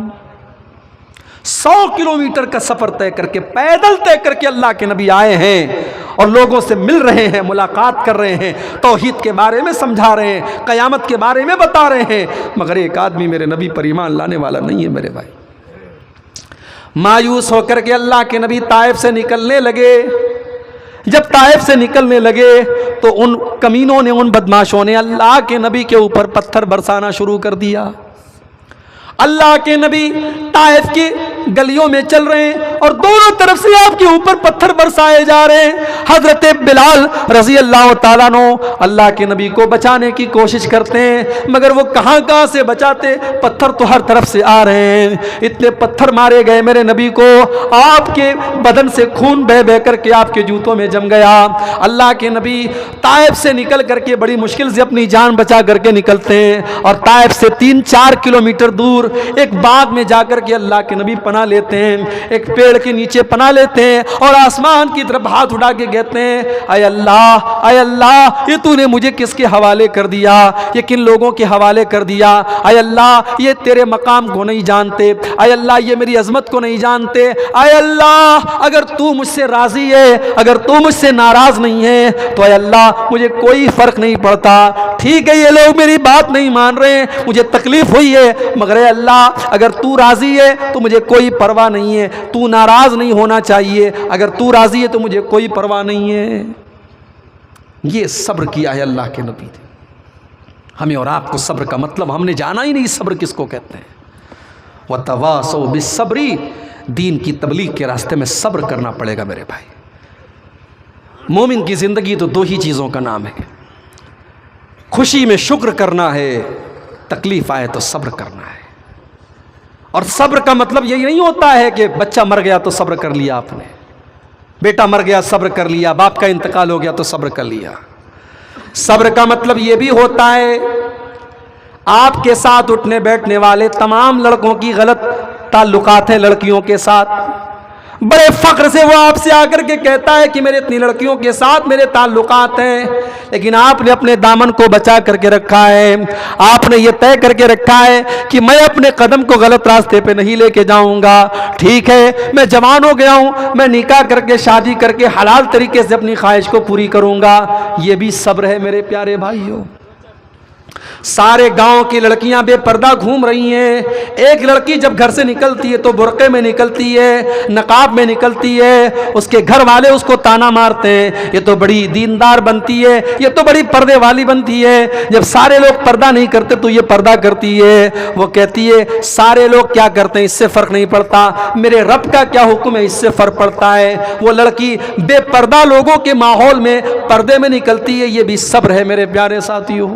100 کلومیٹر کا سفر طے کر کے، پیدل طے کر کے اللہ کے نبی آئے ہیں، اور لوگوں سے مل رہے ہیں، ملاقات کر رہے ہیں، توحید کے بارے میں سمجھا رہے ہیں، قیامت کے بارے میں بتا رہے ہیں، مگر ایک آدمی میرے نبی پر ایمان لانے والا نہیں ہے میرے بھائی۔ مایوس ہو کر کے اللہ کے نبی طائف سے نکلنے لگے۔ جب طائف سے نکلنے لگے تو ان کمینوں نے، ان بدماشوں نے اللہ کے نبی کے اوپر پتھر برسانا شروع کر دیا۔ اللہ کے نبی طائف کی گلیوں میں چل رہے ہیں اور دونوں طرف سے آپ کے اوپر پتھر برسائے جا رہے ہیں۔ حضرت بلال رضی اللہ تعالیٰ عنہ اللہ کے نبی کو بچانے کی کوشش کرتے ہیں، مگر وہ کہاں سے بچاتے، پتھر تو ہر طرف سے آ رہے ہیں۔ اتنے پتھر مارے گئے میرے نبی کو، آپ کے بدن سے خون بہہ بہہ کر کے آپ کے جوتوں میں جم گیا۔ اللہ کے نبی طائف سے نکل کر کے بڑی مشکل سے اپنی جان بچا کر کے نکلتے ہیں، اور طائف سے 3-4 کلومیٹر دور ایک باغ میں جا کر کے اللہ کے نبی پناہ لیتے ہیں، ایک پیڑ کے نیچے پناہ لیتے ہیں، اور آسمان کی طرف ہاتھ اٹھا کے کہتے ہیں اے اللہ یہ تو نے مجھے کس کے حوالے کر دیا، یہ کن لوگوں کے حوالے کر دیا، اے اللہ یہ تیرے مقام کو نہیں جانتے، اے اللہ یہ میری عظمت کو نہیں جانتے، اے اللہ اگر تو مجھ سے راضی ہے، اگر تو مجھ سے ناراض نہیں ہے تو اے اللہ مجھے کوئی فرق نہیں پڑتا، ٹھیک ہے یہ لوگ میری بات نہیں مان رہے ہیں، مجھے تکلیف ہوئی ہے، مگر اے اللہ اگر تو راضی ہے تو مجھے کوئی پرواہ نہیں ہے، تو ناراض نہیں ہونا چاہیے، اگر تو راضی ہے تو مجھے کوئی پرواہ نہیں ہے۔ یہ صبر کیا ہے اللہ کے نبی نے۔ ہمیں اور آپ کو صبر کا مطلب ہم نے جانا ہی نہیں، صبر کس کو کہتے ہیں۔ وَتَوَاصَوْا بِالصَّبْرِ، دین کی تبلیغ کے راستے میں صبر کرنا پڑے گا میرے بھائی۔ مومن کی زندگی تو 2 ہی چیزوں کا نام ہے، خوشی میں شکر کرنا ہے، تکلیف آئے تو صبر کرنا ہے۔ اور صبر کا مطلب یہی نہیں ہوتا ہے کہ بچہ مر گیا تو صبر کر لیا آپ نے، بیٹا مر گیا صبر کر لیا، باپ کا انتقال ہو گیا تو صبر کر لیا۔ صبر کا مطلب یہ بھی ہوتا ہے آپ کے ساتھ اٹھنے بیٹھنے والے تمام لڑکوں کی غلط تعلقات ہیں لڑکیوں کے ساتھ، بڑے فخر سے وہ آپ سے آ کر کے کہتا ہے کہ میرے اتنی لڑکیوں کے ساتھ میرے تعلقات ہیں، لیکن آپ نے اپنے دامن کو بچا کر کے رکھا ہے، آپ نے یہ طے کر کے رکھا ہے کہ میں اپنے قدم کو غلط راستے پہ نہیں لے کے جاؤں گا، ٹھیک ہے میں جوان ہو گیا ہوں، میں نکاح کر کے شادی کر کے حلال طریقے سے اپنی خواہش کو پوری کروں گا۔ یہ بھی صبر ہے میرے پیارے بھائیوں۔ سارے گاؤں کی لڑکیاں بے پردہ گھوم رہی ہیں، ایک لڑکی جب گھر سے نکلتی ہے تو برقعے میں نکلتی ہے، نقاب میں نکلتی ہے، اس کے گھر والے اس کو تانا مارتے ہیں یہ تو بڑی دیندار بنتی ہے، یہ تو بڑی پردے والی بنتی ہے، جب سارے لوگ پردہ نہیں کرتے تو یہ پردہ کرتی ہے۔ وہ کہتی ہے سارے لوگ کیا کرتے ہیں اس سے فرق نہیں پڑتا، میرے رب کا کیا حکم ہے اس سے فرق پڑتا ہے۔ وہ لڑکی بے پردہ لوگوں کے ماحول میں پردے میں نکلتی ہے، یہ بھی صبر ہے میرے پیارے ساتھیوں۔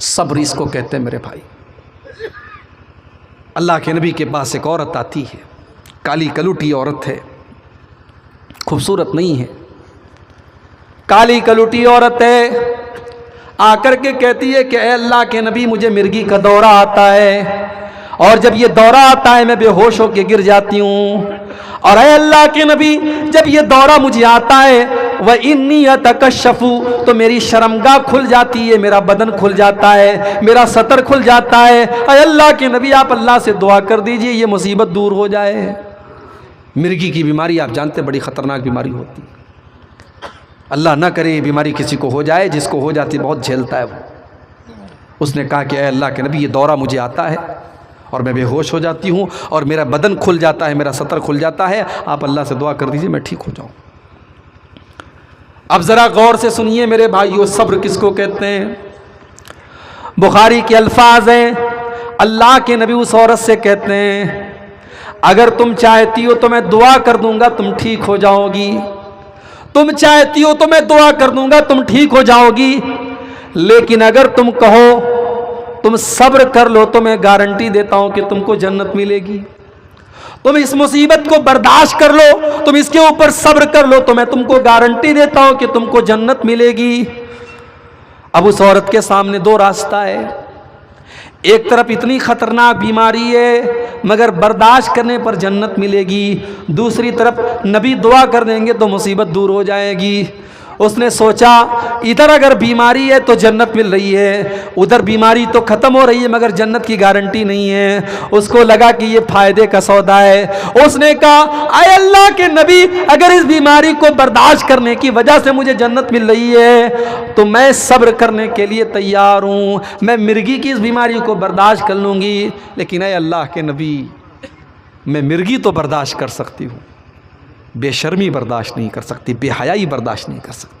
صبر اس کو کہتے ہیں میرے بھائی۔ اللہ کے نبی کے پاس ایک عورت آتی ہے، کالی کلوٹی عورت ہے، خوبصورت نہیں ہے، کالی کلوٹی عورت ہے، آ کر کے کہتی ہے کہ اے اللہ کے نبی مجھے مرگی کا دورہ آتا ہے، اور جب یہ دورہ آتا ہے میں بے ہوش ہو کے گر جاتی ہوں، اور اے اللہ کے نبی جب یہ دورہ مجھے آتا ہے وَإِنِّي أَتَكَشَّفُ تو میری شرمگاہ کھل جاتی ہے، میرا بدن کھل جاتا ہے، میرا سطر کھل جاتا ہے، اے اللہ کے نبی آپ اللہ سے دعا کر دیجئے یہ مصیبت دور ہو جائے۔ مرگی کی بیماری آپ جانتے بڑی خطرناک بیماری ہوتی ہے، اللہ نہ کرے یہ بیماری کسی کو ہو جائے، جس کو ہو جاتی بہت جھیلتا ہے وہ۔ اس نے کہا کہ اے اللہ کے نبی یہ دورہ مجھے آتا ہے اور میں بے ہوش ہو جاتی ہوں اور میرا بدن کھل جاتا ہے، میرا سطر کھل جاتا ہے، آپ اللہ سے دعا کر دیجئے میں ٹھیک ہو جاؤں۔ اب ذرا غور سے سنیے میرے بھائیو، صبر کس کو کہتے ہیں؟ بخاری کے الفاظ ہیں، اللہ کے نبی اس عورت سے کہتے ہیں اگر تم چاہتی ہو تو میں دعا کر دوں گا تم ٹھیک ہو جاؤ گی، تم چاہتی ہو تو میں دعا کر دوں گا تم ٹھیک ہو جاؤ گی، لیکن اگر تم کہو تم صبر کر لو تو میں گارنٹی دیتا ہوں کہ تم کو جنت ملے گی، تم اس مصیبت کو برداشت کر لو، تم اس کے اوپر صبر کر لو تو میں تم کو گارنٹی دیتا ہوں کہ تم کو جنت ملے گی۔ اب اس عورت کے سامنے دو راستہ ہے، ایک طرف اتنی خطرناک بیماری ہے مگر برداشت کرنے پر جنت ملے گی، دوسری طرف نبی دعا کر دیں گے تو مصیبت دور ہو جائے گی۔ اس نے سوچا ادھر اگر بیماری ہے تو جنت مل رہی ہے، ادھر بیماری تو ختم ہو رہی ہے مگر جنت کی گارنٹی نہیں ہے، اس کو لگا کہ یہ فائدے کا سودا ہے۔ اس نے کہا اے اللہ کے نبی اگر اس بیماری کو برداشت کرنے کی وجہ سے مجھے جنت مل رہی ہے تو میں صبر کرنے کے لیے تیار ہوں، میں مرگی کی اس بیماری کو برداشت کر لوں گی، لیکن اے اللہ کے نبی میں مرگی تو برداشت کر سکتی ہوں، بے شرمی برداشت نہیں کر سکتی، بے حیائی برداشت نہیں کر سکتی۔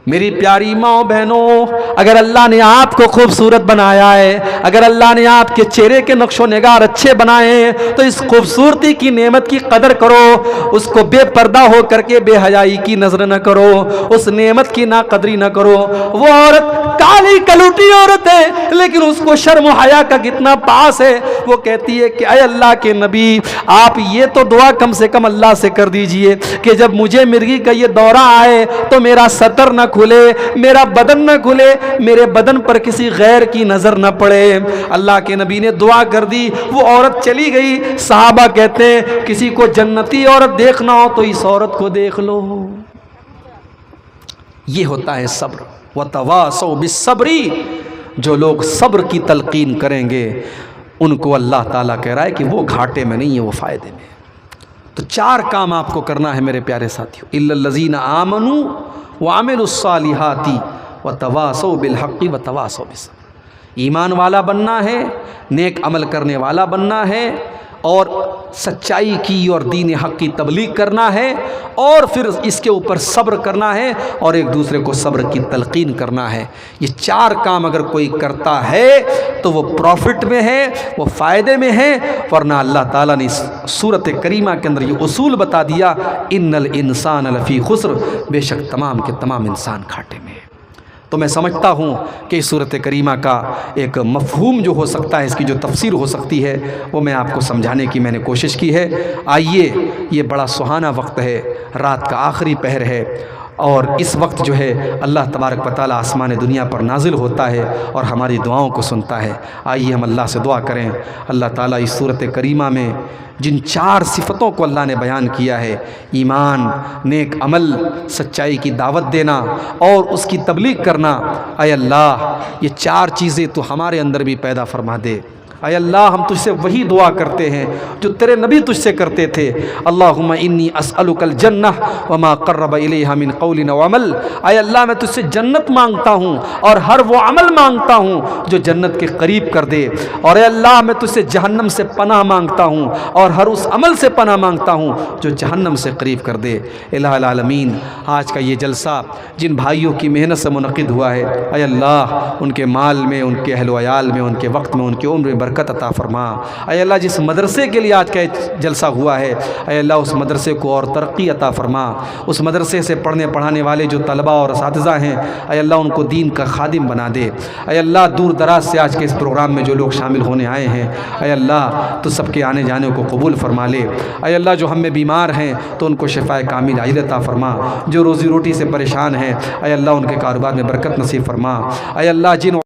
میری پیاری ماں بہنوں، اگر اللہ نے آپ کو خوبصورت بنایا ہے، اگر اللہ نے آپ کے چہرے کے نقش و نگار اچھے بنائے ہیں تو اس خوبصورتی کی نعمت کی قدر کرو، اس کو بے پردہ ہو کر کے بے حیائی کی نظر نہ کرو، اس نعمت کی ناقدری نہ کرو۔ وہ عورت کالی کلوٹی عورت ہے لیکن اس کو شرم و حیا کا کتنا پاس ہے، وہ کہتی ہے کہ اے اللہ کے نبی آپ یہ تو دعا کم سے کم اللہ سے کر دیجئے کہ جب مجھے مرگی کا یہ دورہ آئے تو میرا سطر نہ کھلے، میرا بدن نہ کھلے، میرے بدن پر کسی غیر کی نظر نہ پڑے۔ اللہ کے نبی نے دعا کر دی، وہ عورت چلی گئی۔ صحابہ کہتے ہیں کسی کو جنتی عورت دیکھنا ہو تو اس عورت کو دیکھ لو۔ یہ ہوتا ہے صبر۔ وَتَوَاصَوْا بِالصَّبْرِ، جو لوگ صبر کی تلقین کریں گے ان کو اللہ تعالیٰ کہہ رہا ہے کہ وہ گھاٹے میں نہیں ہے، وہ فائدے میں۔ تو چار کام آپ کو کرنا ہے میرے پیارے ساتھیو، إِلَّا الَّذِينَ آمَنُوا وَعَمِلُوا الصَّالِحَاتِ وَتَوَاصَوْا بِالْحَقِّ وَتَوَاصَوْا بِالصَّبْرِ۔ ایمان والا بننا ہے، نیک عمل کرنے والا بننا ہے، اور سچائی کی اور دین حق کی تبلیغ کرنا ہے، اور پھر اس کے اوپر صبر کرنا ہے اور ایک دوسرے کو صبر کی تلقین کرنا ہے۔ یہ چار کام اگر کوئی کرتا ہے تو وہ پروفٹ میں ہے، وہ فائدے میں ہے، ورنہ اللہ تعالیٰ نے اس سورت کریمہ کے اندر یہ اصول بتا دیا ان الانسان لفی خسر، بے شک تمام کے تمام انسان گھاٹے میں ہے۔ تو میں سمجھتا ہوں کہ اس صورت کریمہ کا ایک مفہوم جو ہو سکتا ہے، اس کی جو تفسیر ہو سکتی ہے وہ میں آپ کو سمجھانے کی میں نے کوشش کی ہے۔ آئیے، یہ بڑا سہانا وقت ہے، رات کا آخری پہر ہے، اور اس وقت جو ہے اللہ تبارک و تعالیٰ آسمان دنیا پر نازل ہوتا ہے اور ہماری دعاؤں کو سنتا ہے۔ آئیے ہم اللہ سے دعا کریں، اللہ تعالیٰ اس صورت کریمہ میں جن چار صفتوں کو اللہ نے بیان کیا ہے، ایمان، نیک عمل، سچائی کی دعوت دینا اور اس کی تبلیغ کرنا، اے اللہ یہ چار چیزیں تو ہمارے اندر بھی پیدا فرما دے۔ اے اللہ ہم تجھ سے وہی دعا کرتے ہیں جو تیرے نبی تجھ سے کرتے تھے، اللہم انی اسألک الجنہ وما قرب الیہا من قول و عمل۔ اے اللہ میں تجھ سے جنت مانگتا ہوں اور ہر وہ عمل مانگتا ہوں جو جنت کے قریب کر دے، اور اے اللہ میں تجھ سے جہنم سے پناہ مانگتا ہوں اور ہر اس عمل سے پناہ مانگتا ہوں جو جہنم سے قریب کر دے۔ الہ العالمین، آج کا یہ جلسہ جن بھائیوں کی محنت سے منعقد ہوا ہے، اے اللہ ان کے مال میں، ان کے اہل و عیال میں، ان کے وقت میں، ان کی عمر میں برکت عطا فرما۔ اے اللہ جس مدرسے کے لیے آج کا جلسہ ہوا ہے اے اللہ اس مدرسے کو اور ترقی عطا فرما۔ اس مدرسے سے پڑھنے پڑھانے والے جو طلباء اور اساتذہ ہیں اے اللہ ان کو دین کا خادم بنا دے۔ اے اللہ دور دراز سے آج کے اس پروگرام میں جو لوگ شامل ہونے آئے ہیں اے اللہ تو سب کے آنے جانے کو قبول فرما لے۔ اے اللہ جو ہم میں بیمار ہیں تو ان کو شفائے کامل عاجل عطا فرما۔ جو روزی روٹی سے پریشان ہیں اے اللہ ان کے کاروبار میں برکت نصیب فرما۔ اے اللہ جن